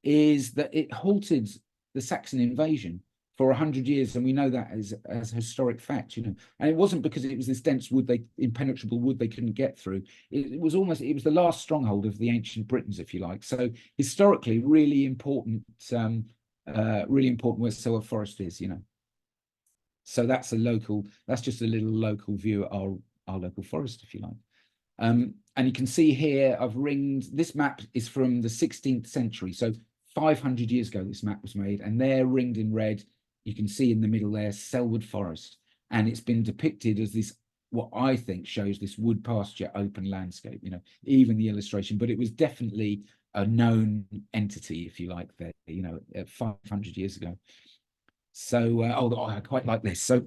is that it halted the Saxon invasion for 100 years, and we know that as historic fact, you know. And it wasn't because it was this dense wood, impenetrable wood they couldn't get through. It was the last stronghold of the ancient Britons, if you like. So historically, really important where Selwood Forest is, you know. So that's just a little local view at our local forest, if you like. And you can see here, I've ringed, this map is from the 16th century. So 500 years ago, this map was made, and they're ringed in red. You can see in the middle there, Selwood Forest. And it's been depicted as this, what I think shows this wood pasture open landscape, you know, even the illustration, but it was definitely a known entity, if you like, there, you know, 500 years ago. So, I quite like this. So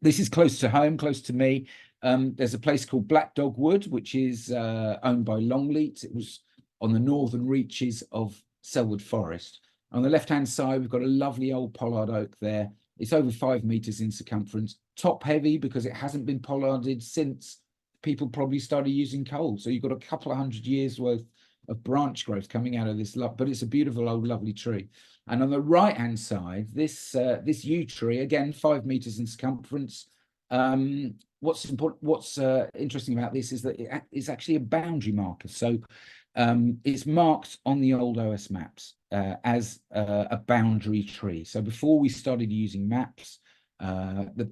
this is close to home, close to me. There's a place called Black Dog Wood, which is owned by Longleat. It was on the northern reaches of Selwood Forest. On the left-hand side, we've got a lovely old pollard oak there. It's over 5 meters in circumference, top heavy because it hasn't been pollarded since people probably started using coal. So you've got a couple of 100 years worth of branch growth coming out of this, but it's a beautiful old lovely tree. And on the right hand side, this yew tree, again 5 meters in circumference. What's interesting about this is that it is actually a boundary marker. So it's marked on the old OS maps as a boundary tree. So before we started using maps,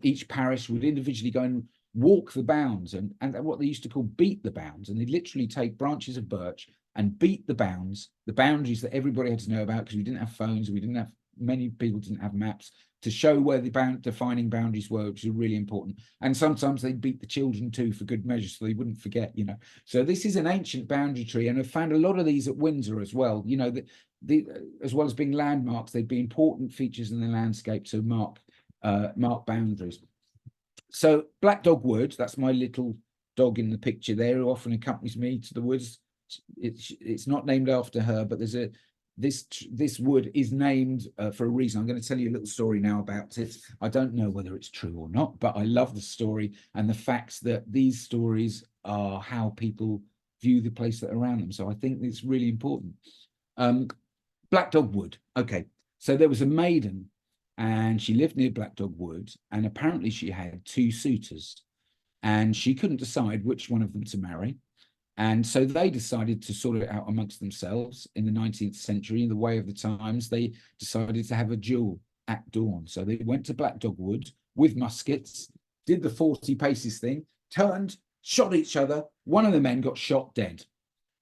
each parish would individually go and walk the bounds and what they used to call beat the bounds. And they'd literally take branches of birch and beat the boundaries that everybody had to know about, because we didn't have phones, many people didn't have maps to show where the defining boundaries were, which is really important. And sometimes they'd beat the children too for good measure, so they wouldn't forget, you know. So this is an ancient boundary tree, and I've found a lot of these at Windsor as well. You know, as well as being landmarks, they'd be important features in the landscape to mark boundaries. So Black Dog Wood, that's my little dog in the picture there, who often accompanies me to the woods. It's not named after her, but there's this wood is named for a reason. I'm going to tell you a little story now about it. I don't know whether it's true or not, but I love the story and the facts that these stories are how people view the place that are around them. So I think it's really important. Black Dog Wood. Okay, so there was a maiden and she lived near Black Dog Wood, and apparently she had 2 suitors and she couldn't decide which one of them to marry. And so they decided to sort it out amongst themselves in the 19th century. In the way of the times, they decided to have a duel at dawn. So they went to Black Dog Wood with muskets, did the 40 paces thing, turned, shot each other. One of the men got shot dead.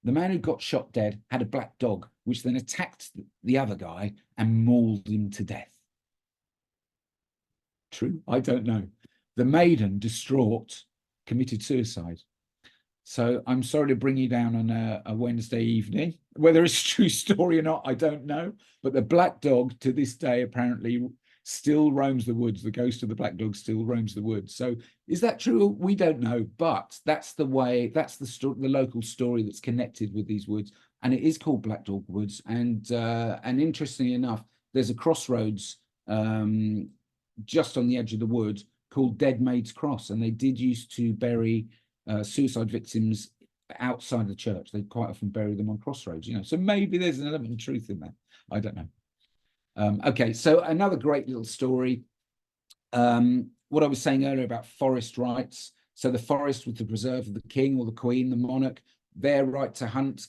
The man who got shot dead had a black dog, which then attacked the other guy and mauled him to death. True? I don't know. The maiden, distraught, committed suicide. So I'm sorry to bring you down on a Wednesday evening. Whether it's a true story or not, I don't know. But the black dog to this day apparently still roams the woods. The ghost of the black dog still roams the woods. So is that true? We don't know. But that's the way, that's the local story that's connected with these woods. And it is called Black Dog Woods. And interestingly enough, there's a crossroads just on the edge of the wood called Dead Maid's Cross. And they did used to bury suicide victims outside the church. They quite often bury them on crossroads, you know. So maybe there's an element of truth in that. I don't know. Okay, so another great little story. What I was saying earlier about forest rights. So the forest was the preserve of the king or the queen, the monarch, their right to hunt,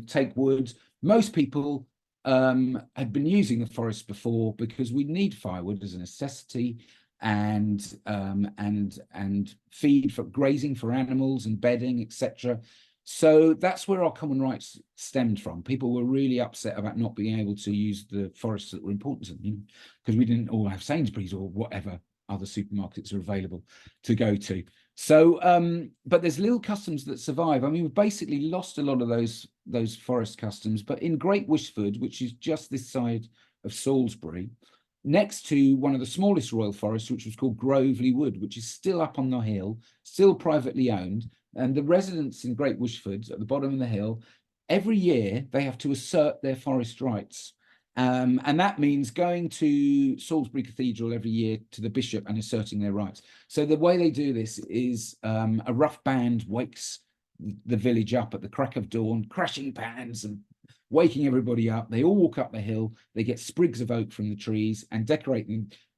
take wood. Most people had been using the forest before because we need firewood as a necessity, and feed for grazing for animals and bedding, etc. So that's where our common rights stemmed from. People were really upset about not being able to use the forests that were important to them, because we didn't all have Sainsbury's or whatever other supermarkets are available to go to. So, but there's little customs that survive. I mean, we've basically lost a lot of those forest customs, but in Great Wishford, which is just this side of Salisbury, next to one of the smallest royal forests, which was called Groveley Wood, which is still up on the hill, still privately owned. And the residents in Great Wishford at the bottom of the hill, every year they have to assert their forest rights. And that means going to Salisbury Cathedral every year to the bishop and asserting their rights. So the way they do this is a rough band wakes the village up at the crack of dawn, crashing pans and waking everybody up. They all walk up the hill. They get sprigs of oak from the trees and decorate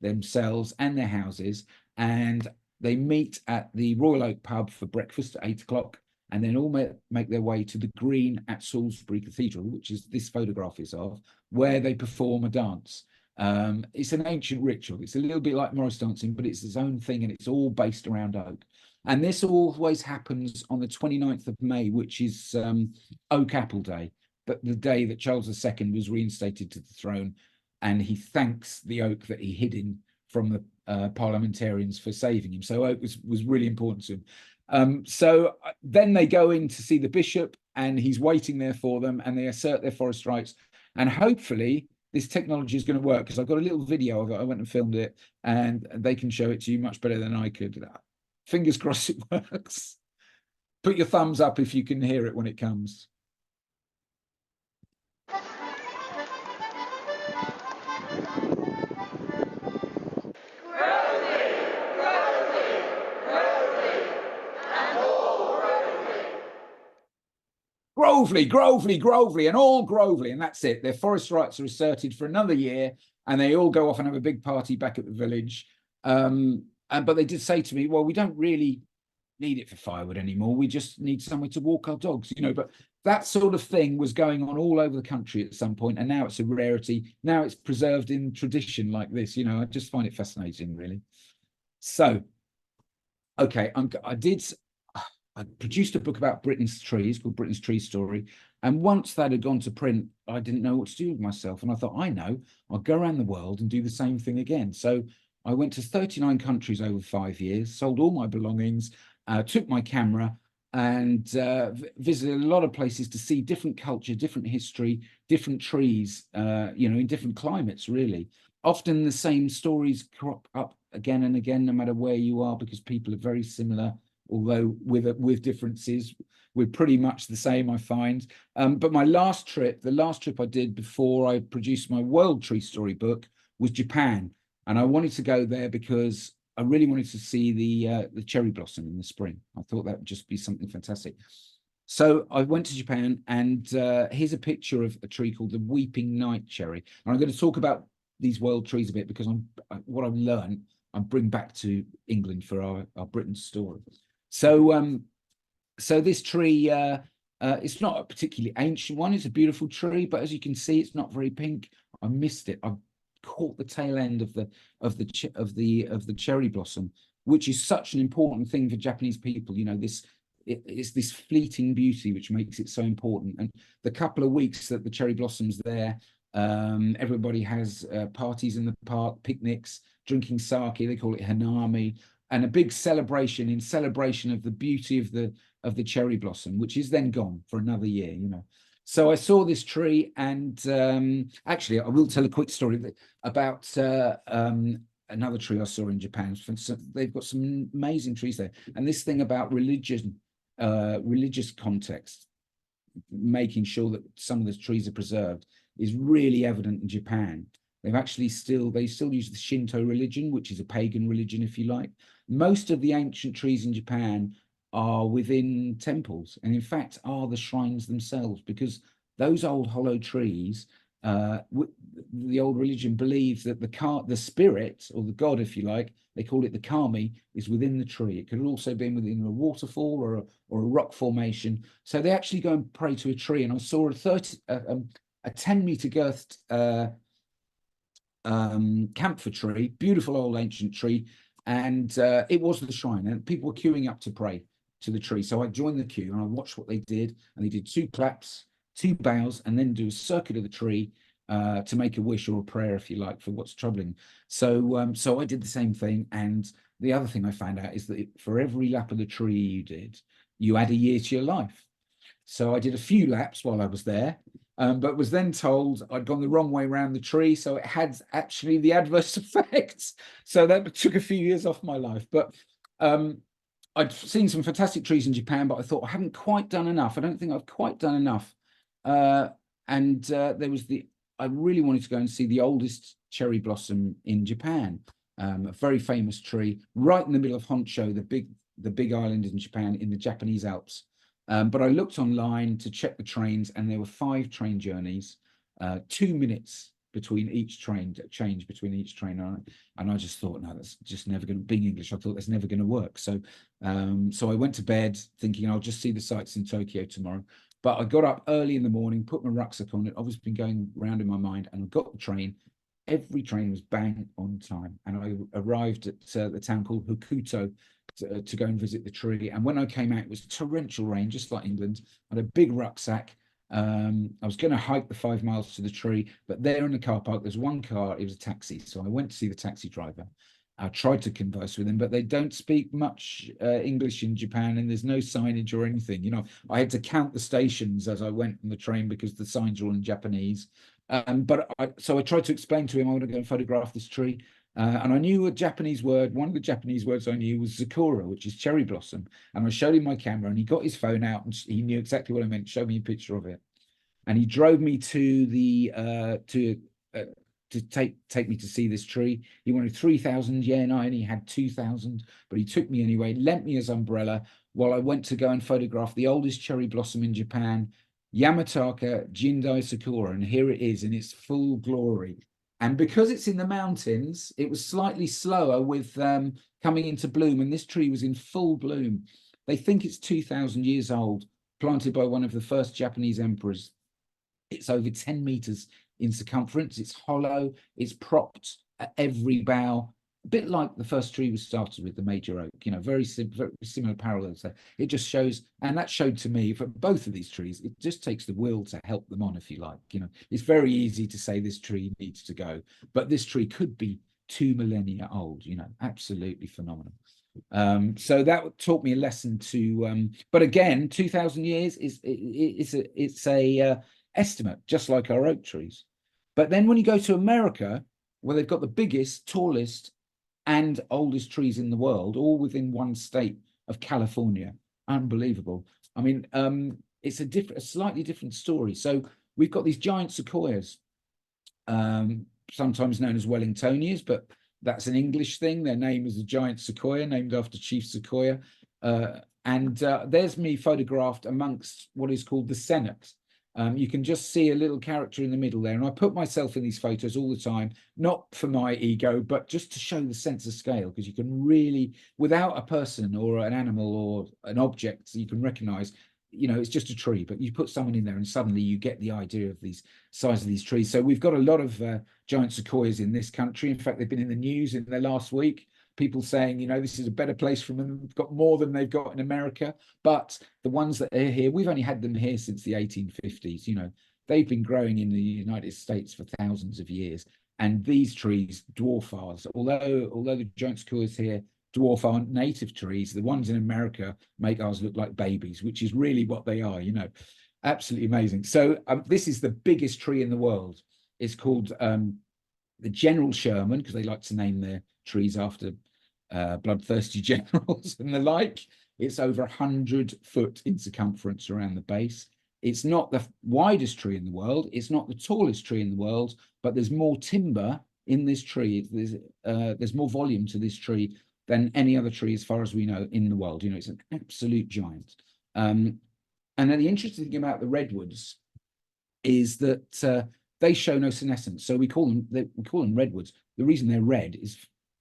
themselves and their houses. And they meet at the Royal Oak pub for breakfast at 8 o'clock, and then all make their way to the green at Salisbury Cathedral, which is this photograph is of, where they perform a dance. It's an ancient ritual. It's a little bit like Morris dancing, but it's its own thing, and it's all based around oak. And this always happens on the 29th of May, which is Oak Apple Day, but the day that Charles II was reinstated to the throne, and he thanks the oak that he hid in from the parliamentarians for saving him. So oak was really important to him. So then they go in to see the bishop, and he's waiting there for them, and they assert their forest rights. And hopefully this technology is going to work, because I've got a little video of it. I went and filmed it, and they can show it to you much better than I could. Fingers crossed it works. Put your thumbs up if you can hear it when it comes. Grovely, and all Grovely, and that's it. Their forest rights are asserted for another year, and they all go off and have a big party back at the village. But they did say to me, well, we don't really need it for firewood anymore. We just need somewhere to walk our dogs, you know. But that sort of thing was going on all over the country at some point, and now it's a rarity. Now it's preserved in tradition like this, you know. I just find it fascinating, really. So, okay, I produced a book about Britain's trees called Britain's Tree Story. And once that had gone to print, I didn't know what to do with myself. And I thought, I know, I'll go around the world and do the same thing again. So I went to 39 countries over 5 years, sold all my belongings, took my camera, and visited a lot of places to see different culture, different history, different trees, you know, in different climates, really. Often the same stories crop up again and again, no matter where you are, because people are very similar, although with differences. We're pretty much the same, I find. But the last trip I did before I produced my World Tree Story book was Japan. And I wanted to go there because I really wanted to see the cherry blossom in the spring. I thought that would just be something fantastic. So I went to Japan, and here's a picture of a tree called the Weeping Night Cherry. And I'm going to talk about these world trees a bit, because what I've learned, I bring back to England for our Britain story. So so this tree, it's not a particularly ancient one. It's a beautiful tree, but as you can see, it's not very pink. I missed it. I caught the tail end of the cherry blossom, which is such an important thing for Japanese people. You know, it's this fleeting beauty which makes it so important. And the couple of weeks that the cherry blossom's there, everybody has parties in the park, picnics, drinking sake. They call it hanami. And a big celebration of the beauty of the cherry blossom, which is then gone for another year, you know. So I saw this tree, and actually, I will tell a quick story about another tree I saw in Japan. So they've got some amazing trees there, and this thing about religious context, making sure that some of the trees are preserved, is really evident in Japan. They still use the Shinto religion, which is a pagan religion, if you like. Most of the ancient trees in Japan are within temples, and in fact are the shrines themselves, because those old hollow trees, the old religion believes that the spirit, or the god, if you like, they call it the kami, is within the tree. It could also be within a waterfall or a rock formation. So they actually go and pray to a tree. And I saw a 10-meter girthed camphor tree, beautiful old ancient tree, and it was the shrine, and people were queuing up to pray to the tree. So I joined the queue, and I watched what they did, and they did 2 claps, 2 bows, and then do a circuit of the tree to make a wish or a prayer, if you like, for what's troubling. So so I did the same thing. And the other thing I found out is that for every lap of the tree you did, you add a year to your life. So I did a few laps while I was there, but was then told I'd gone the wrong way around the tree, so it had actually the adverse effects. So that took a few years off my life. But I'd seen some fantastic trees in Japan, but I thought I haven't quite done enough. I don't think I've quite done enough. There was I really wanted to go and see the oldest cherry blossom in Japan, a very famous tree right in the middle of Honshu, the big island in Japan, in the Japanese Alps. But I looked online to check the trains, and there were 5 train journeys, 2 minutes between each train, change between each train. And I just thought, no, that's just never going to, being English, I thought that's never going to work. So I went to bed thinking I'll just see the sights in Tokyo tomorrow. But I got up early in the morning, put my rucksack on. It obviously been going around in my mind, and I got the train. Every train was bang on time, and I arrived at the town called Hokuto to go and visit the tree. And when I came out, it was torrential rain, just like England. I had a big rucksack. I was going to hike the 5 miles to the tree, but there in the car park, there's one car. It was a taxi, so I went to see the taxi driver. I tried to converse with him, but they don't speak much English in Japan, and there's no signage or anything. You know, I had to count the stations as I went on the train because the signs are all in Japanese. So I tried to explain to him I want to go and photograph this tree. And I knew a Japanese word. One of the Japanese words I knew was Sakura, which is cherry blossom. And I showed him my camera, and he got his phone out, and he knew exactly what I meant. Showed me a picture of it, and he drove me to the to take me to see this tree. He wanted 3,000 yen. I only had 2,000, but he took me anyway. Lent me his umbrella while I went to go and photograph the oldest cherry blossom in Japan, Yamataka Jindai Sakura, and here it is in its full glory. And because it's in the mountains, it was slightly slower with coming into bloom, and this tree was in full bloom. They think it's 2,000 years old, planted by one of the first Japanese emperors. It's over 10 meters in circumference. It's hollow. It's propped at every bough, a bit like the first tree was started with, the major oak. You know, very similar parallels there. It just shows, and that showed to me for both of these trees, it just takes the will to help them on, if you like. You know, it's very easy to say this tree needs to go, but this tree could be 2 millennia old. You know, absolutely phenomenal. So that taught me a lesson to. But again, 2,000 years it's a estimate, just like our oak trees. But then when you go to America, where they've got the biggest, tallest, and oldest trees in the world, all within one state of California, unbelievable. I mean, it's a slightly different story. So we've got these giant sequoias, sometimes known as Wellingtonias, but that's an English thing. Their name is a giant sequoia, named after Chief Sequoia. There's me photographed amongst what is called the Senate. You can just see a little character in the middle there. And I put myself in these photos all the time, not for my ego, but just to show the sense of scale, because you can really, without a person or an animal or an object, you can recognize, you know, it's just a tree, but you put someone in there and suddenly you get the idea of these size of these trees. So we've got a lot of giant sequoias in this country. In fact, they've been in the news in the last week. People saying, you know, this is a better place for them. We've got more than they've got in America. But the ones that are here, we've only had them here since the 1850s. You know, they've been growing in the United States for thousands of years. And these trees dwarf ours. Although the giant sequoias here dwarf our native trees, the ones in America make ours look like babies, which is really what they are, you know. Absolutely amazing. So this is the biggest tree in the world. It's called the General Sherman, because they like to name their trees after bloodthirsty generals and the like. It's over 100 foot in circumference around the base. It's not the widest tree in the world. It's not the tallest tree in the world, but there's more timber in this tree. There's more volume to this tree than any other tree, as far as we know, in the world. You know, it's an absolute giant. And then the interesting thing about the redwoods is that they show no senescence. So we call them redwoods. The reason they're red is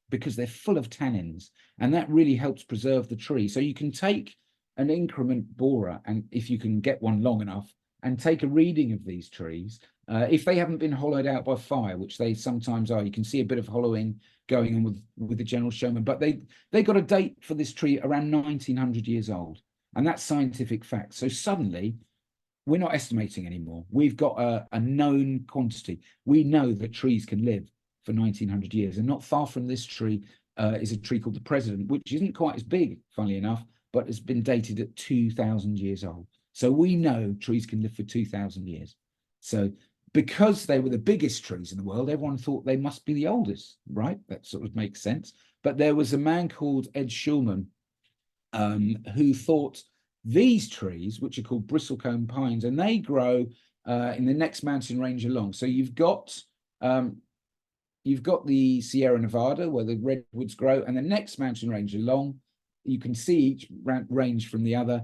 because they're full of tannins, and that really helps preserve the tree. So you can take an increment borer, and if you can get one long enough, and take a reading of these trees. If they haven't been hollowed out by fire, which they sometimes are, you can see a bit of hollowing going on with the General Sherman. But they got a date for this tree around 1,900 years old, and that's scientific fact. So suddenly, we're not estimating anymore. We've got a known quantity. We know that trees can live for 1,900 years, and not far from this tree is a tree called the President, which isn't quite as big, funnily enough, but has been dated at 2,000 years old. So we know trees can live for 2,000 years. So because they were the biggest trees in the world, everyone thought they must be the oldest, right? That sort of makes sense. But there was a man called Ed Schulman who thought these trees, which are called bristlecone pines, and they grow in the next mountain range along. So you've got the Sierra Nevada, where the redwoods grow, and the next mountain range along you can see each range from the other.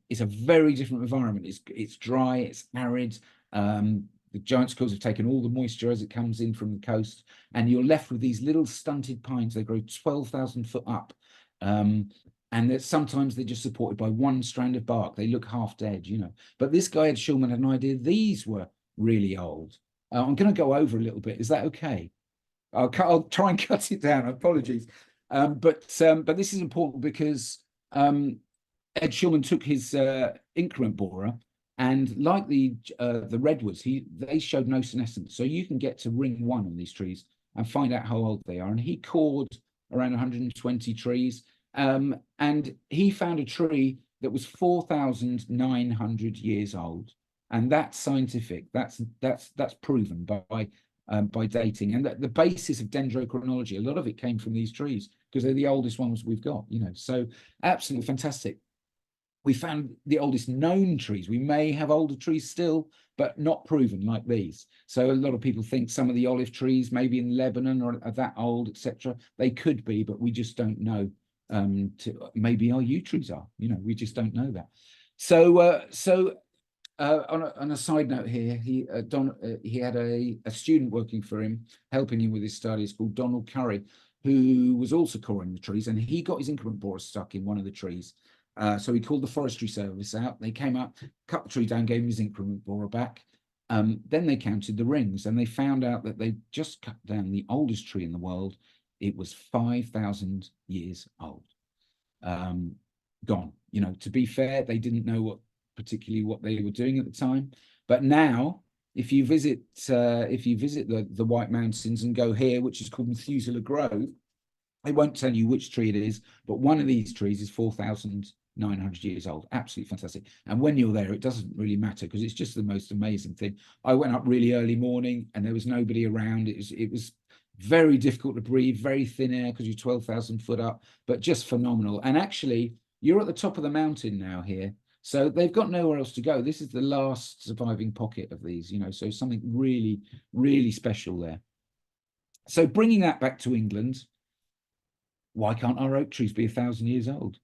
It's a very different environment. It's dry, it's arid. The giant squirrels have taken all the moisture as it comes in from the coast, and you're left with these little stunted pines. They grow 12,000 foot up. And sometimes they're just supported by one strand of bark. They look half dead, you know. But this guy, Ed Shulman, had an idea these were really old. I'm going to go over a little bit. Is that okay? I'll try and cut it down. Apologies. But this is important because Ed Shulman took his increment borer, and like the redwoods, they showed no senescence. So you can get to ring 1 on these trees and find out how old they are. And he cored around 120 trees. And he found a tree that was 4,900 years old, and that's scientific. That's proven by dating, and the basis of dendrochronology. A lot of it came from these trees because they're the oldest ones we've got. You know, so absolutely fantastic. We found the oldest known trees. We may have older trees still, but not proven like these. So a lot of people think some of the olive trees, maybe in Lebanon, are that old, etc. They could be, but we just don't know. Maybe our yew trees are, you know, we just don't know that. So on a side note here, he had a student working for him, helping him with his studies, called Donald Curry, who was also coring the trees, and he got his increment borer stuck in one of the trees. So he called the forestry service out. They came up, cut the tree down, gave him his increment borer back. Then they counted the rings, and they found out that they just cut down the oldest tree in the world. It was 5,000 years old. Gone. You know, to be fair, they didn't know particularly what they were doing at the time. But now, if you visit the White Mountains and go here, which is called Methuselah Grove, they won't tell you which tree it is, but one of these trees is 4,900 years old. Absolutely fantastic. And when you're there, it doesn't really matter because it's just the most amazing thing. I went up really early morning and there was nobody around. It was very difficult to breathe, very thin air because you're 12,000 foot up, but just phenomenal. And actually, you're at the top of the mountain now here. So they've got nowhere else to go. This is the last surviving pocket of these, you know, so something really, really special there. So bringing that back to England, why can't our oak trees be 1,000 years old?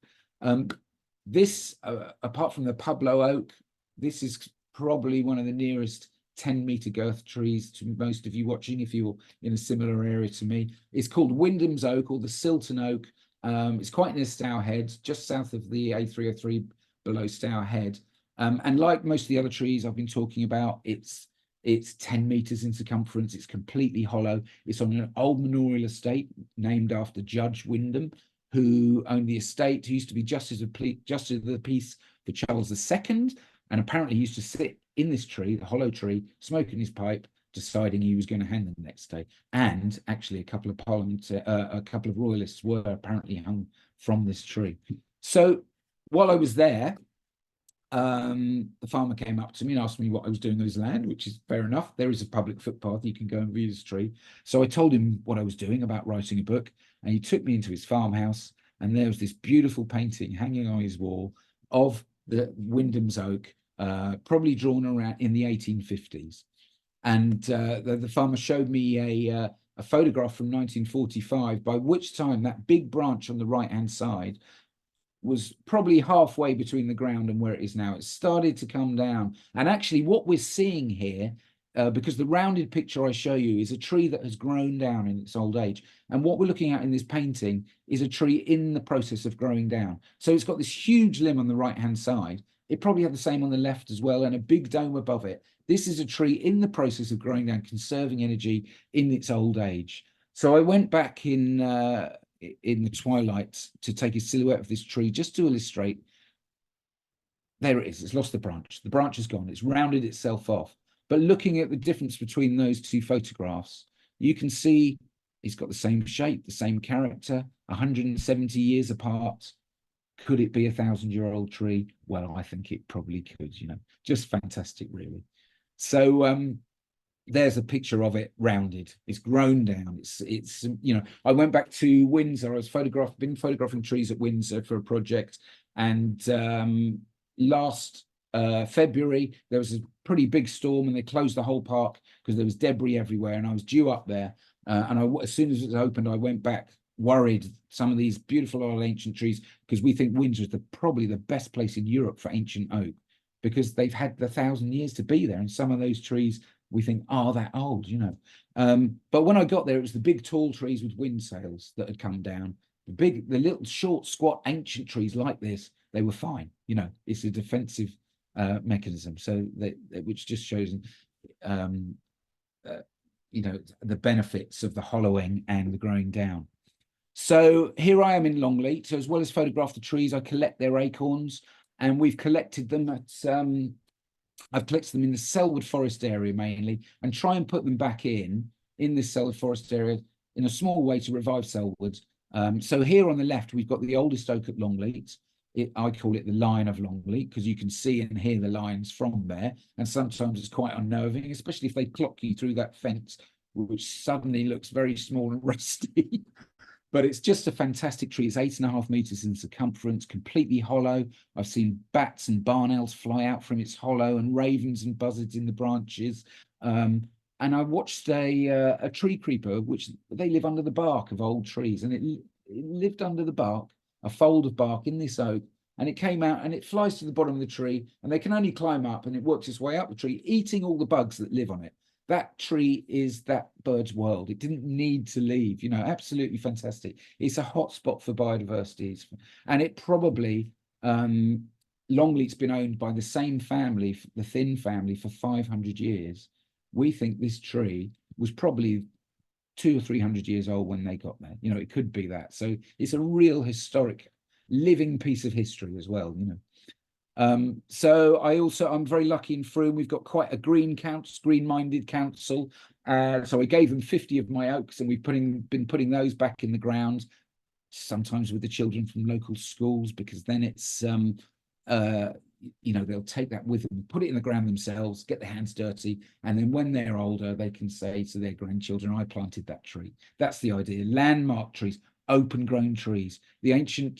This, apart from the Pueblo oak, this is probably one of the nearest 10-meter girth trees to most of you watching, if you're in a similar area to me. It's called Wyndham's Oak or the Silton Oak. It's quite near Stour Head, just south of the A303 below Stour Head. And like most of the other trees I've been talking about, it's 10 meters in circumference. It's completely hollow. It's on an old manorial estate named after Judge Wyndham, who owned the estate, who used to be Justice of the Peace for Charles II. And apparently he used to sit in this tree, the hollow tree, smoking his pipe, deciding he was going to hang them the next day. And actually a couple of royalists were apparently hung from this tree. So while I was there, the farmer came up to me and asked me what I was doing on his land, which is fair enough. There is a public footpath, you can go and view this tree. So I told him what I was doing about writing a book, and he took me into his farmhouse, and there was this beautiful painting hanging on his wall of the Wyndham's Oak, probably drawn around in the 1850s. And the farmer showed me a photograph from 1945, by which time that big branch on the right-hand side was probably halfway between the ground and where it is now. It started to come down. And actually what we're seeing here, because the rounded picture I show you is a tree that has grown down in its old age. And what we're looking at in this painting is a tree in the process of growing down. So it's got this huge limb on the right-hand side. It probably had the same on the left as well, and a big dome above it. This is a tree in the process of growing down, conserving energy in its old age. So I went back in the twilight to take a silhouette of this tree just to illustrate. There it is. It's lost the branch. The branch is gone. It's rounded itself off. But looking at the difference between those two photographs, you can see it's got the same shape, the same character, 170 years apart. Could it be a 1,000-year-old tree? Well, I think it probably could, you know, just fantastic, really. So there's a picture of it rounded. It's grown down. It's you know, I went back to Windsor. I was been photographing trees at Windsor for a project, and last February there was a pretty big storm and they closed the whole park because there was debris everywhere, and I was due up there, and as soon as it was opened, I went back worried some of these beautiful old ancient trees, because we think Windsor is probably the best place in Europe for ancient oak, because they've had the 1,000 years to be there, and some of those trees we think are that old, you know. But when I got there, it was the big tall trees with wind sails that had come down. The little short squat ancient trees like this, they were fine, you know. It's a defensive mechanism, so which just shows you know, the benefits of the hollowing and the growing down. So here I am in Longleat. So as well as photograph the trees, I collect their acorns, and we've collected them at I've collected them in the Selwood Forest area mainly, and try and put them back in this Selwood Forest area in a small way to revive Selwood. So here on the left, we've got the oldest oak at Longleat. I call it the line of Longleat, because you can see and hear the lines from there. And sometimes it's quite unnerving, especially if they clock you through that fence, which suddenly looks very small and rusty. But it's just a fantastic tree. It's 8.5 meters in circumference, completely hollow. I've seen bats and barn owls fly out from its hollow, and ravens and buzzards in the branches. And I watched a tree creeper, which they live under the bark of old trees, and it lived under the bark, a fold of bark in this oak, and it came out and it flies to the bottom of the tree, and they can only climb up, and it works its way up the tree, eating all the bugs that live on it. That tree is that bird's world. It didn't need to leave, you know, absolutely fantastic. It's a hotspot for biodiversity. And it probably, Longleat's been owned by the same family, the Thinn family, for 500 years. We think this tree was probably 200 or 300 years old when they got there. You know, it could be that. So it's a real historic, living piece of history as well, you know. So I'm very lucky in Frome. We've got quite a green-minded council. So I gave them 50 of my oaks, and we've been putting those back in the ground, sometimes with the children from local schools, because then it's you know, they'll take that with them, put it in the ground themselves, get their hands dirty, and then when they're older, they can say to their grandchildren, I planted that tree. That's the idea. Landmark trees, open grown trees. The Ancient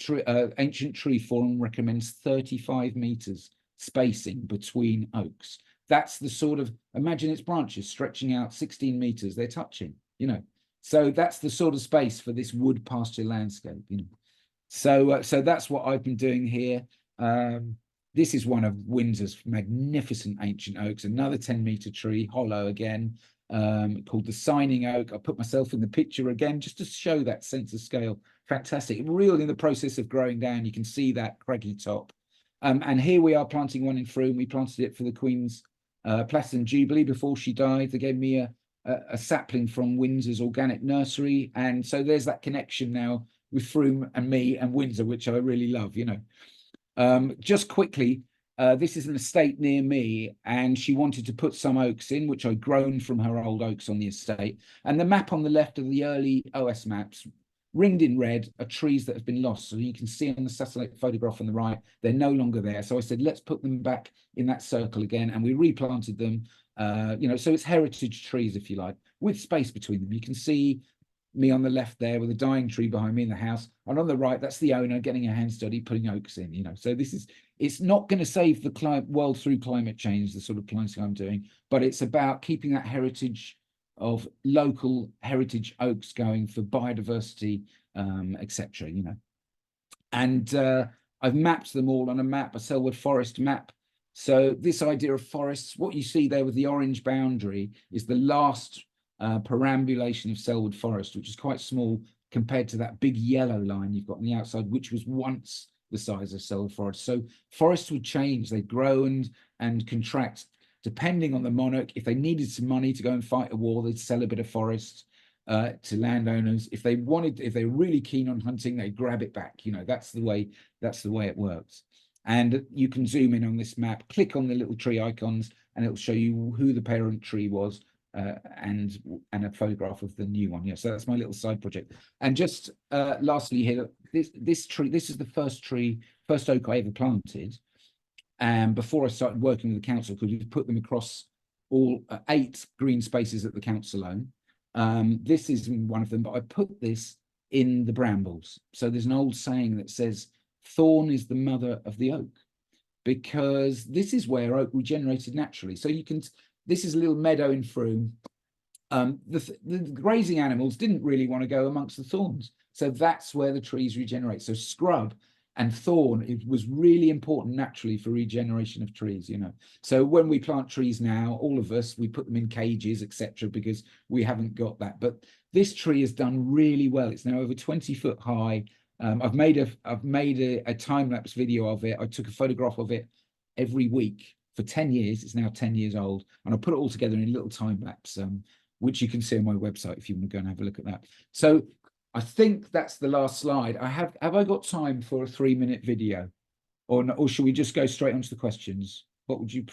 Tree Forum recommends 35 meters spacing between oaks. That's the sort of, imagine its branches stretching out 16 meters, they're touching, you know. So that's the sort of space for this wood pasture landscape, you know. So that's what I've been doing here. This is one of Windsor's magnificent ancient oaks, another 10-meter tree, hollow again, called the Signing Oak. I put myself in the picture again just to show that sense of scale. Fantastic. Real in the process of growing down. You can see that craggy top. And here we are planting one in Frome. We planted it for the Queen's Platinum Jubilee before she died. They gave me a sapling from Windsor's organic nursery. And so there's that connection now with Frome and me and Windsor, which I really love, you know. Just quickly, this is an estate near me, and she wanted to put some oaks in, which I'd grown from her old oaks on the estate. And the map on the left of the early OS maps, ringed in red, are trees that have been lost. So you can see on the satellite photograph on the right, they're no longer there. So I said, let's put them back in that circle again, and we replanted them. You know, so it's heritage trees, if you like, with space between them. You can see me on the left there with a dying tree behind me in the house, and on the right, that's the owner getting her hands dirty, putting oaks in, you know. So it's not going to save the world through climate change, the sort of planting I'm doing, but it's about keeping that heritage of local heritage oaks going for biodiversity, etc., you know. And I've mapped them all on a map, a Selwood Forest map. So this idea of forests, what you see there with the orange boundary is the last perambulation of Selwood Forest, which is quite small compared to that big yellow line you've got on the outside, which was once the size of Selwood Forest. So forests would change, they'd grow and contract depending on the monarch. If they needed some money to go and fight a war, they'd sell a bit of forest to landowners. If they were really keen on hunting, they'd grab it back. You know, that's the way it works. And you can zoom in on this map, click on the little tree icons, and it'll show you who the parent tree was. And a photograph of the new one. Yeah, so that's my little side project. And just lastly here, this tree, this is the first oak I ever planted. And before I started working with the council, because we've put them across all 8 green spaces that the council own. This is one of them, but I put this in the brambles. So there's an old saying that says, thorn is the mother of the oak, because this is where oak regenerated naturally. So you can, this is a little meadow in Frome. the grazing animals didn't really want to go amongst the thorns. So that's where the trees regenerate. So scrub and thorn, it was really important naturally for regeneration of trees, you know. So when we plant trees now, all of us, we put them in cages, etc., because we haven't got that. But this tree has done really well. It's now over 20 foot high. I've made a time-lapse video of it. I took a photograph of it every week for 10 years. It's now 10 years old, and I put it all together in a little time lapse, which you can see on my website if you want to go and have a look at that. So I think that's the last slide. Have I got time for a 3-minute video, or should we just go straight onto the questions? What would you?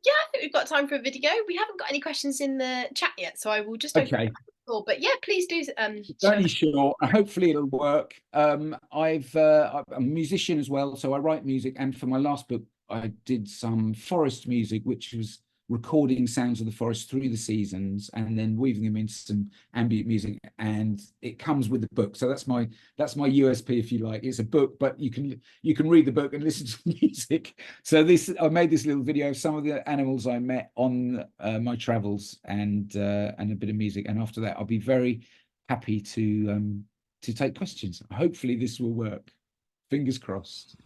Yeah, I think we've got time for a video. We haven't got any questions in the chat yet, so I will just open Okay. the floor. But yeah, please do. It's only short. Hopefully it'll work. I'm a musician as well, so I write music. And for my last book, I did some forest music, which was recording sounds of the forest through the seasons and then weaving them into some ambient music. And it comes with the book. So that's my USP, if you like. It's a book, but you can read the book and listen to the music. So I made this little video of some of the animals I met on my travels and a bit of music. And after that, I'll be very happy to take questions. Hopefully this will work. Fingers crossed.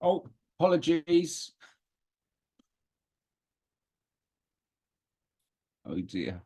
Oh, apologies. Oh dear.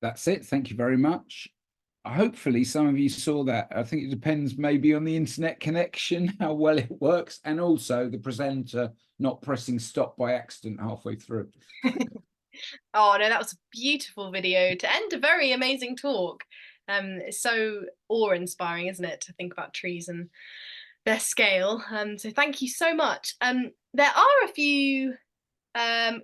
That's it. Thank you very much. Hopefully some of you saw that. I think it depends maybe on the internet connection, how well it works, and also the presenter not pressing stop by accident halfway through. Oh no, that was a beautiful video to end a very amazing talk. It's so awe-inspiring, isn't it, to think about trees and their scale. So thank you so much. There are a few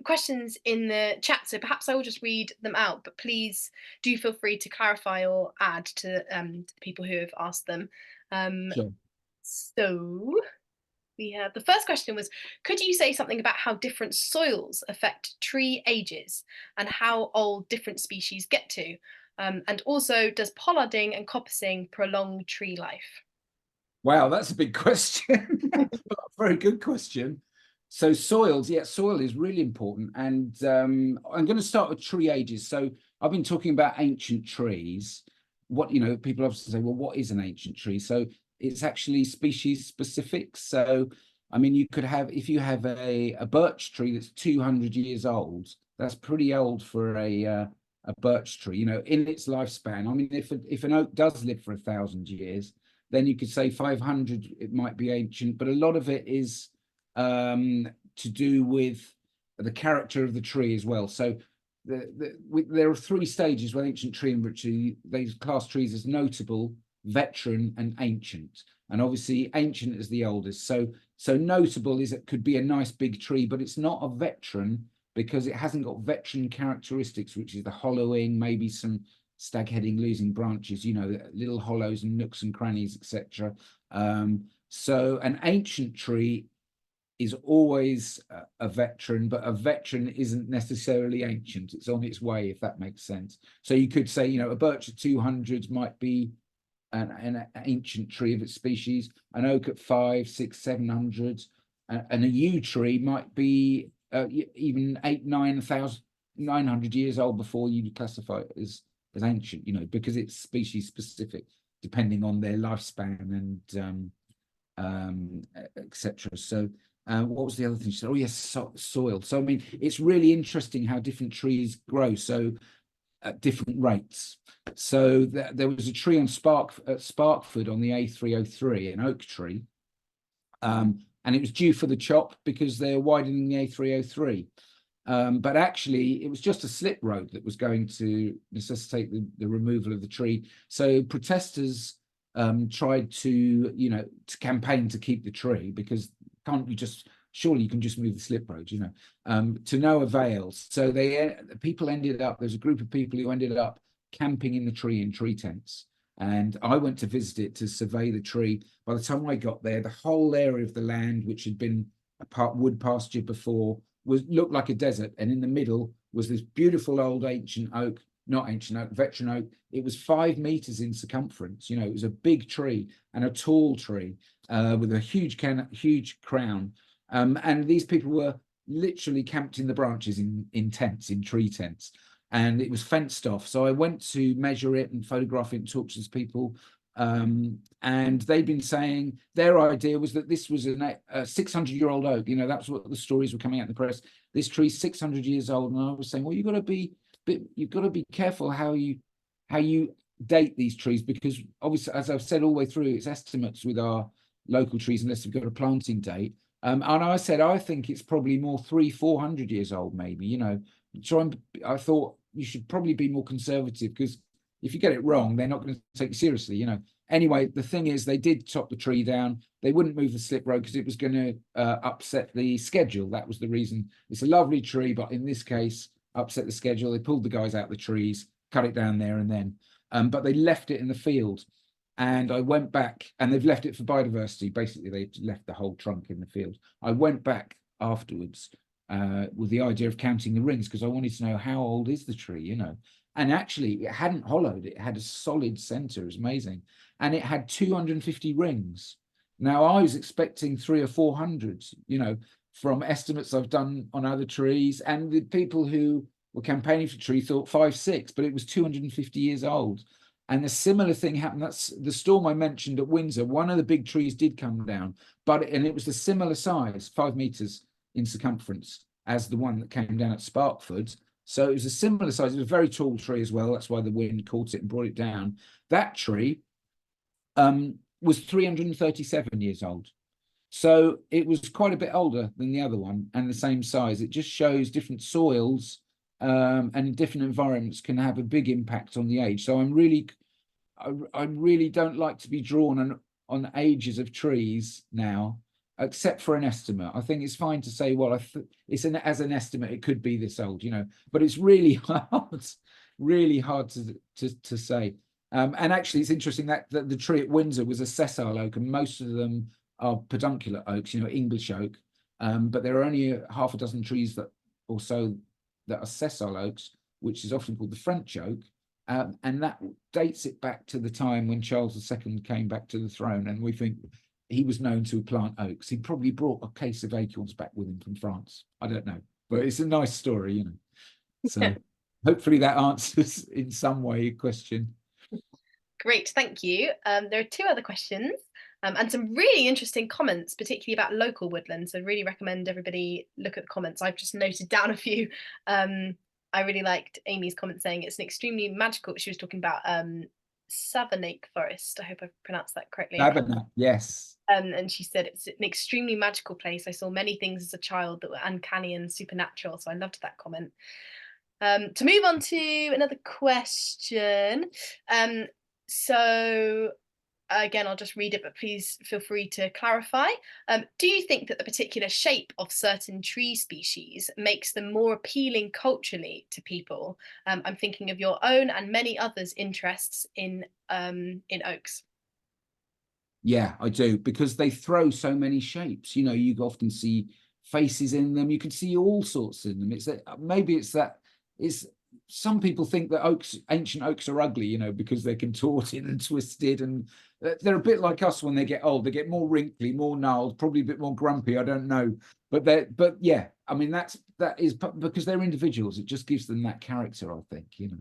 questions in the chat, so perhaps I will just read them out, but please do feel free to clarify or add to the people who have asked them. Sure. So we have the first question was, could you say something about how different soils affect tree ages and how old different species get to? And also, does pollarding and coppicing prolong tree life? Wow, that's a big question. Very good question. So soils, yeah, soil is really important. And I'm going to start with tree ages. So I've been talking about ancient trees. What, people often say, well, what is an ancient tree? So it's actually species specific. So, I mean, you could have, if you have a birch tree that's 200 years old, that's pretty old for a birch tree, in its lifespan. I mean, if an oak does live for 1,000 years, then you could say 500, it might be ancient, but a lot of it is to do with the character of the tree as well. So there are three stages with ancient tree in which they class trees as notable, veteran, and ancient. And obviously, ancient is the oldest. So notable is it could be a nice big tree, but it's not a veteran because it hasn't got veteran characteristics, which is the hollowing, maybe some stagheading, losing branches, little hollows and nooks and crannies, etc. So an ancient tree is always a veteran, but a veteran isn't necessarily ancient. It's on its way, if that makes sense. So you could say, a birch at 200 might be an ancient tree of its species, an oak at 500, 600, 700, and a yew tree might be even 900 years old before you classify it as ancient, because it's species specific, depending on their lifespan and etc. So what was the other thing she said? Oh yes, soil. So I mean, it's really interesting how different trees grow, so at different rates. So there was a tree on Sparkford on the A303, an oak tree, and it was due for the chop because they're widening the A303. But actually, it was just a slip road that was going to necessitate the removal of the tree. So protesters tried to campaign to keep the tree, because surely you can just move the slip road, to no avail. So people ended up, there's a group of people who ended up camping in the tree in tree tents. And I went to visit it to survey the tree. By the time I got there, the whole area of the land, which had been a wood pasture before, looked like a desert, and in the middle was this beautiful old veteran oak. It was 5 meters in circumference. It was a big tree and a tall tree with a huge crown. And these people were literally camped in the branches in tents, in tree tents, and it was fenced off. So I went to measure it and photograph it and talk to these people. And they'd been saying their idea was that this was a 600-year-old oak. That's what the stories were coming out in the press. This tree's 600 years old, and I was saying, well, you've got to be careful how you date these trees, because obviously, as I've said all the way through, it's estimates with our local trees unless we've got a planting date. And I said I think it's probably more 300-400 years old, maybe. I thought you should probably be more conservative, because if you get it wrong, they're not going to take you seriously, Anyway, the thing is, they did chop the tree down. They wouldn't move the slip road because it was going to upset the schedule. That was the reason. It's a lovely tree, but in this case, upset the schedule. They pulled the guys out of the trees, cut it down there and then. But they left it in the field. And I went back, and they've left it for biodiversity. Basically, they left the whole trunk in the field. I went back afterwards with the idea of counting the rings, because I wanted to know how old is the tree, And actually, it hadn't hollowed. It had a solid center. It was amazing. And it had 250 rings. Now, I was expecting 300 or 400, you know, from estimates I've done on other trees. And the people who were campaigning for the tree thought 5, 6, but it was 250 years old. And a similar thing happened. That's the storm I mentioned at Windsor. One of the big trees did come down, and it was a similar size, 5 meters in circumference, as the one that came down at Sparkford. So it was a similar size. It was a very tall tree as well. That's why the wind caught it and brought it down. That tree was 337 years old. So it was quite a bit older than the other one and the same size. It just shows different soils and different environments can have a big impact on the age. So I really don't like to be drawn on ages of trees now, except for an estimate. I think it's fine to say, well, as an estimate, it could be this old, you know, but it's really hard to say. And actually, it's interesting that the tree at Windsor was a sessile oak, and most of them are pedunculate oaks, you know, English oak. But there are only half a dozen trees that are sessile oaks, which is often called the French oak. And that dates it back to the time when Charles II came back to the throne. And we think he was known to plant oaks. He probably brought a case of acorns back with him from France. I don't know, but it's a nice story, you know. So hopefully that answers in some way your question. Great, thank you. There are 2 other questions and some really interesting comments, particularly about local woodlands. So I really recommend everybody look at the comments. I've just noted down a few. I really liked Amy's comment saying it's an extremely magical, she was talking about Savernake Forest. I hope I've pronounced that correctly. Savernake, yes. And she said it's an extremely magical place. I saw many things as a child that were uncanny and supernatural. So I loved that comment. To move on to another question. So again, I'll just read it, but please feel free to clarify. Do you think that the particular shape of certain tree species makes them more appealing culturally to people? I'm thinking of your own and many others' interests in oaks. Yeah, I do, because they throw so many shapes. You know, you often see faces in them. You can see all sorts in them. Some people think that ancient oaks are ugly, you know, because they're contorted and twisted, and they're a bit like us when they get old. They get more wrinkly, more gnarled, probably a bit more grumpy. I don't know, but yeah, I mean that is because they're individuals. It just gives them that character, I think, you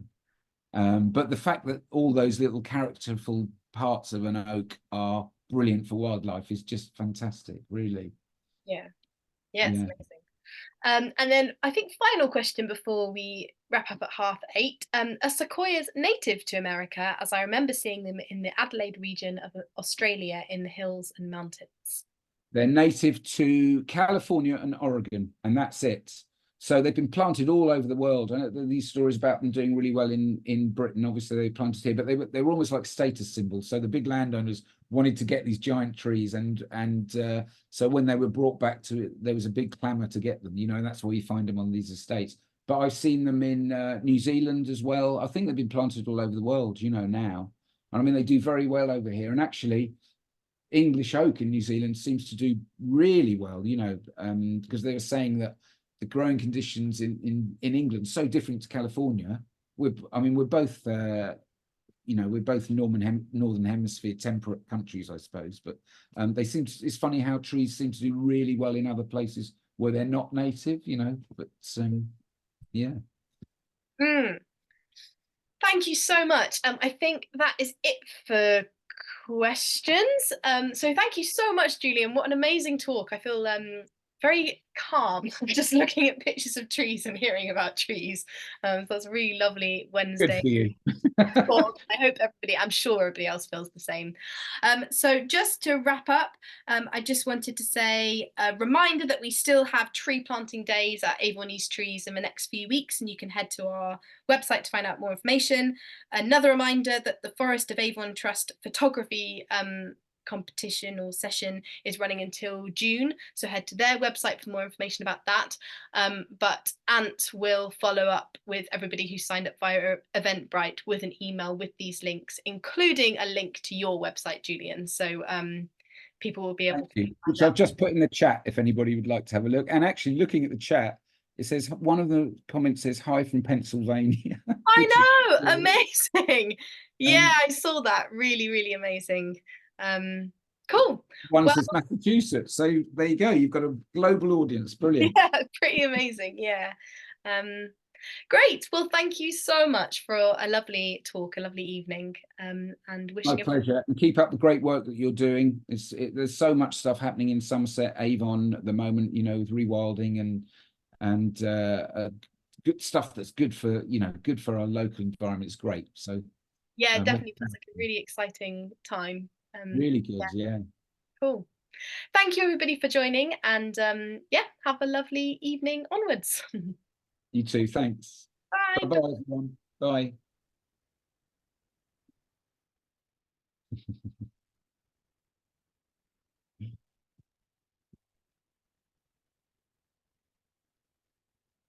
know. But the fact that all those little characterful parts of an oak are brilliant for wildlife is just fantastic, really. Yeah, amazing. And then I think final question before we wrap up at 8:30. Are sequoias native to America, as I remember seeing them in the Adelaide region of Australia in the hills and mountains? They're native to California and Oregon, and that's it. So they've been planted all over the world. And these stories about them doing really well in Britain, obviously they planted here, but they were almost like status symbols. So the big landowners wanted to get these giant trees, and so when they were brought back to it, there was a big clamour to get them, you know, and that's why you find them on these estates. But I've seen them in New Zealand as well. I think they've been planted all over the world, you know, now. And I mean, they do very well over here. And actually, English oak in New Zealand seems to do really well, you know, because they were saying that the growing conditions in England are so different to California. We're both northern hemisphere temperate countries, I suppose, but it's funny how trees seem to do really well in other places where they're not native, you know, but yeah. Thank you so much. I think that is it for questions. So thank you so much, Julian. What an amazing talk. I feel very calm just looking at pictures of trees and hearing about trees. So that's a really lovely Wednesday. Good for you. I'm sure everybody else feels the same. So just to wrap up, I just wanted to say a reminder that we still have tree planting days at Avon East Trees in the next few weeks, and you can head to our website to find out more information. Another reminder that the Forest of Avon Trust photography competition or session is running until June, so head to their website for more information about that. But Ant will follow up with everybody who signed up via Eventbrite with an email with these links, including a link to your website, Julian, so people will be able to, which I've just put in the chat if anybody would like to have a look. And actually, looking at the chat, It says one of the comments says hi from Pennsylvania. which is I know, cool. amazing. Yeah, Um, I saw that. Really, really amazing. Cool. One Well, says Massachusetts. So there you go. You've got a global audience. Brilliant. yeah, pretty amazing. Yeah. Um, great. Well, thank you so much for a lovely talk, a lovely evening, and My wishing everyone. pleasure. And keep up the great work that you're doing. There's so much stuff happening in Somerset, Avon at the moment, you know, with rewilding and good stuff that's good for, you know, good for our local environment. It's great. So Yeah, it more definitely feels like a really exciting time. really Yeah, good. Yeah. cool. Thank you everybody for joining, and yeah, have a lovely evening onwards. You too. Thanks. Bye. Bye-bye, everyone. Bye.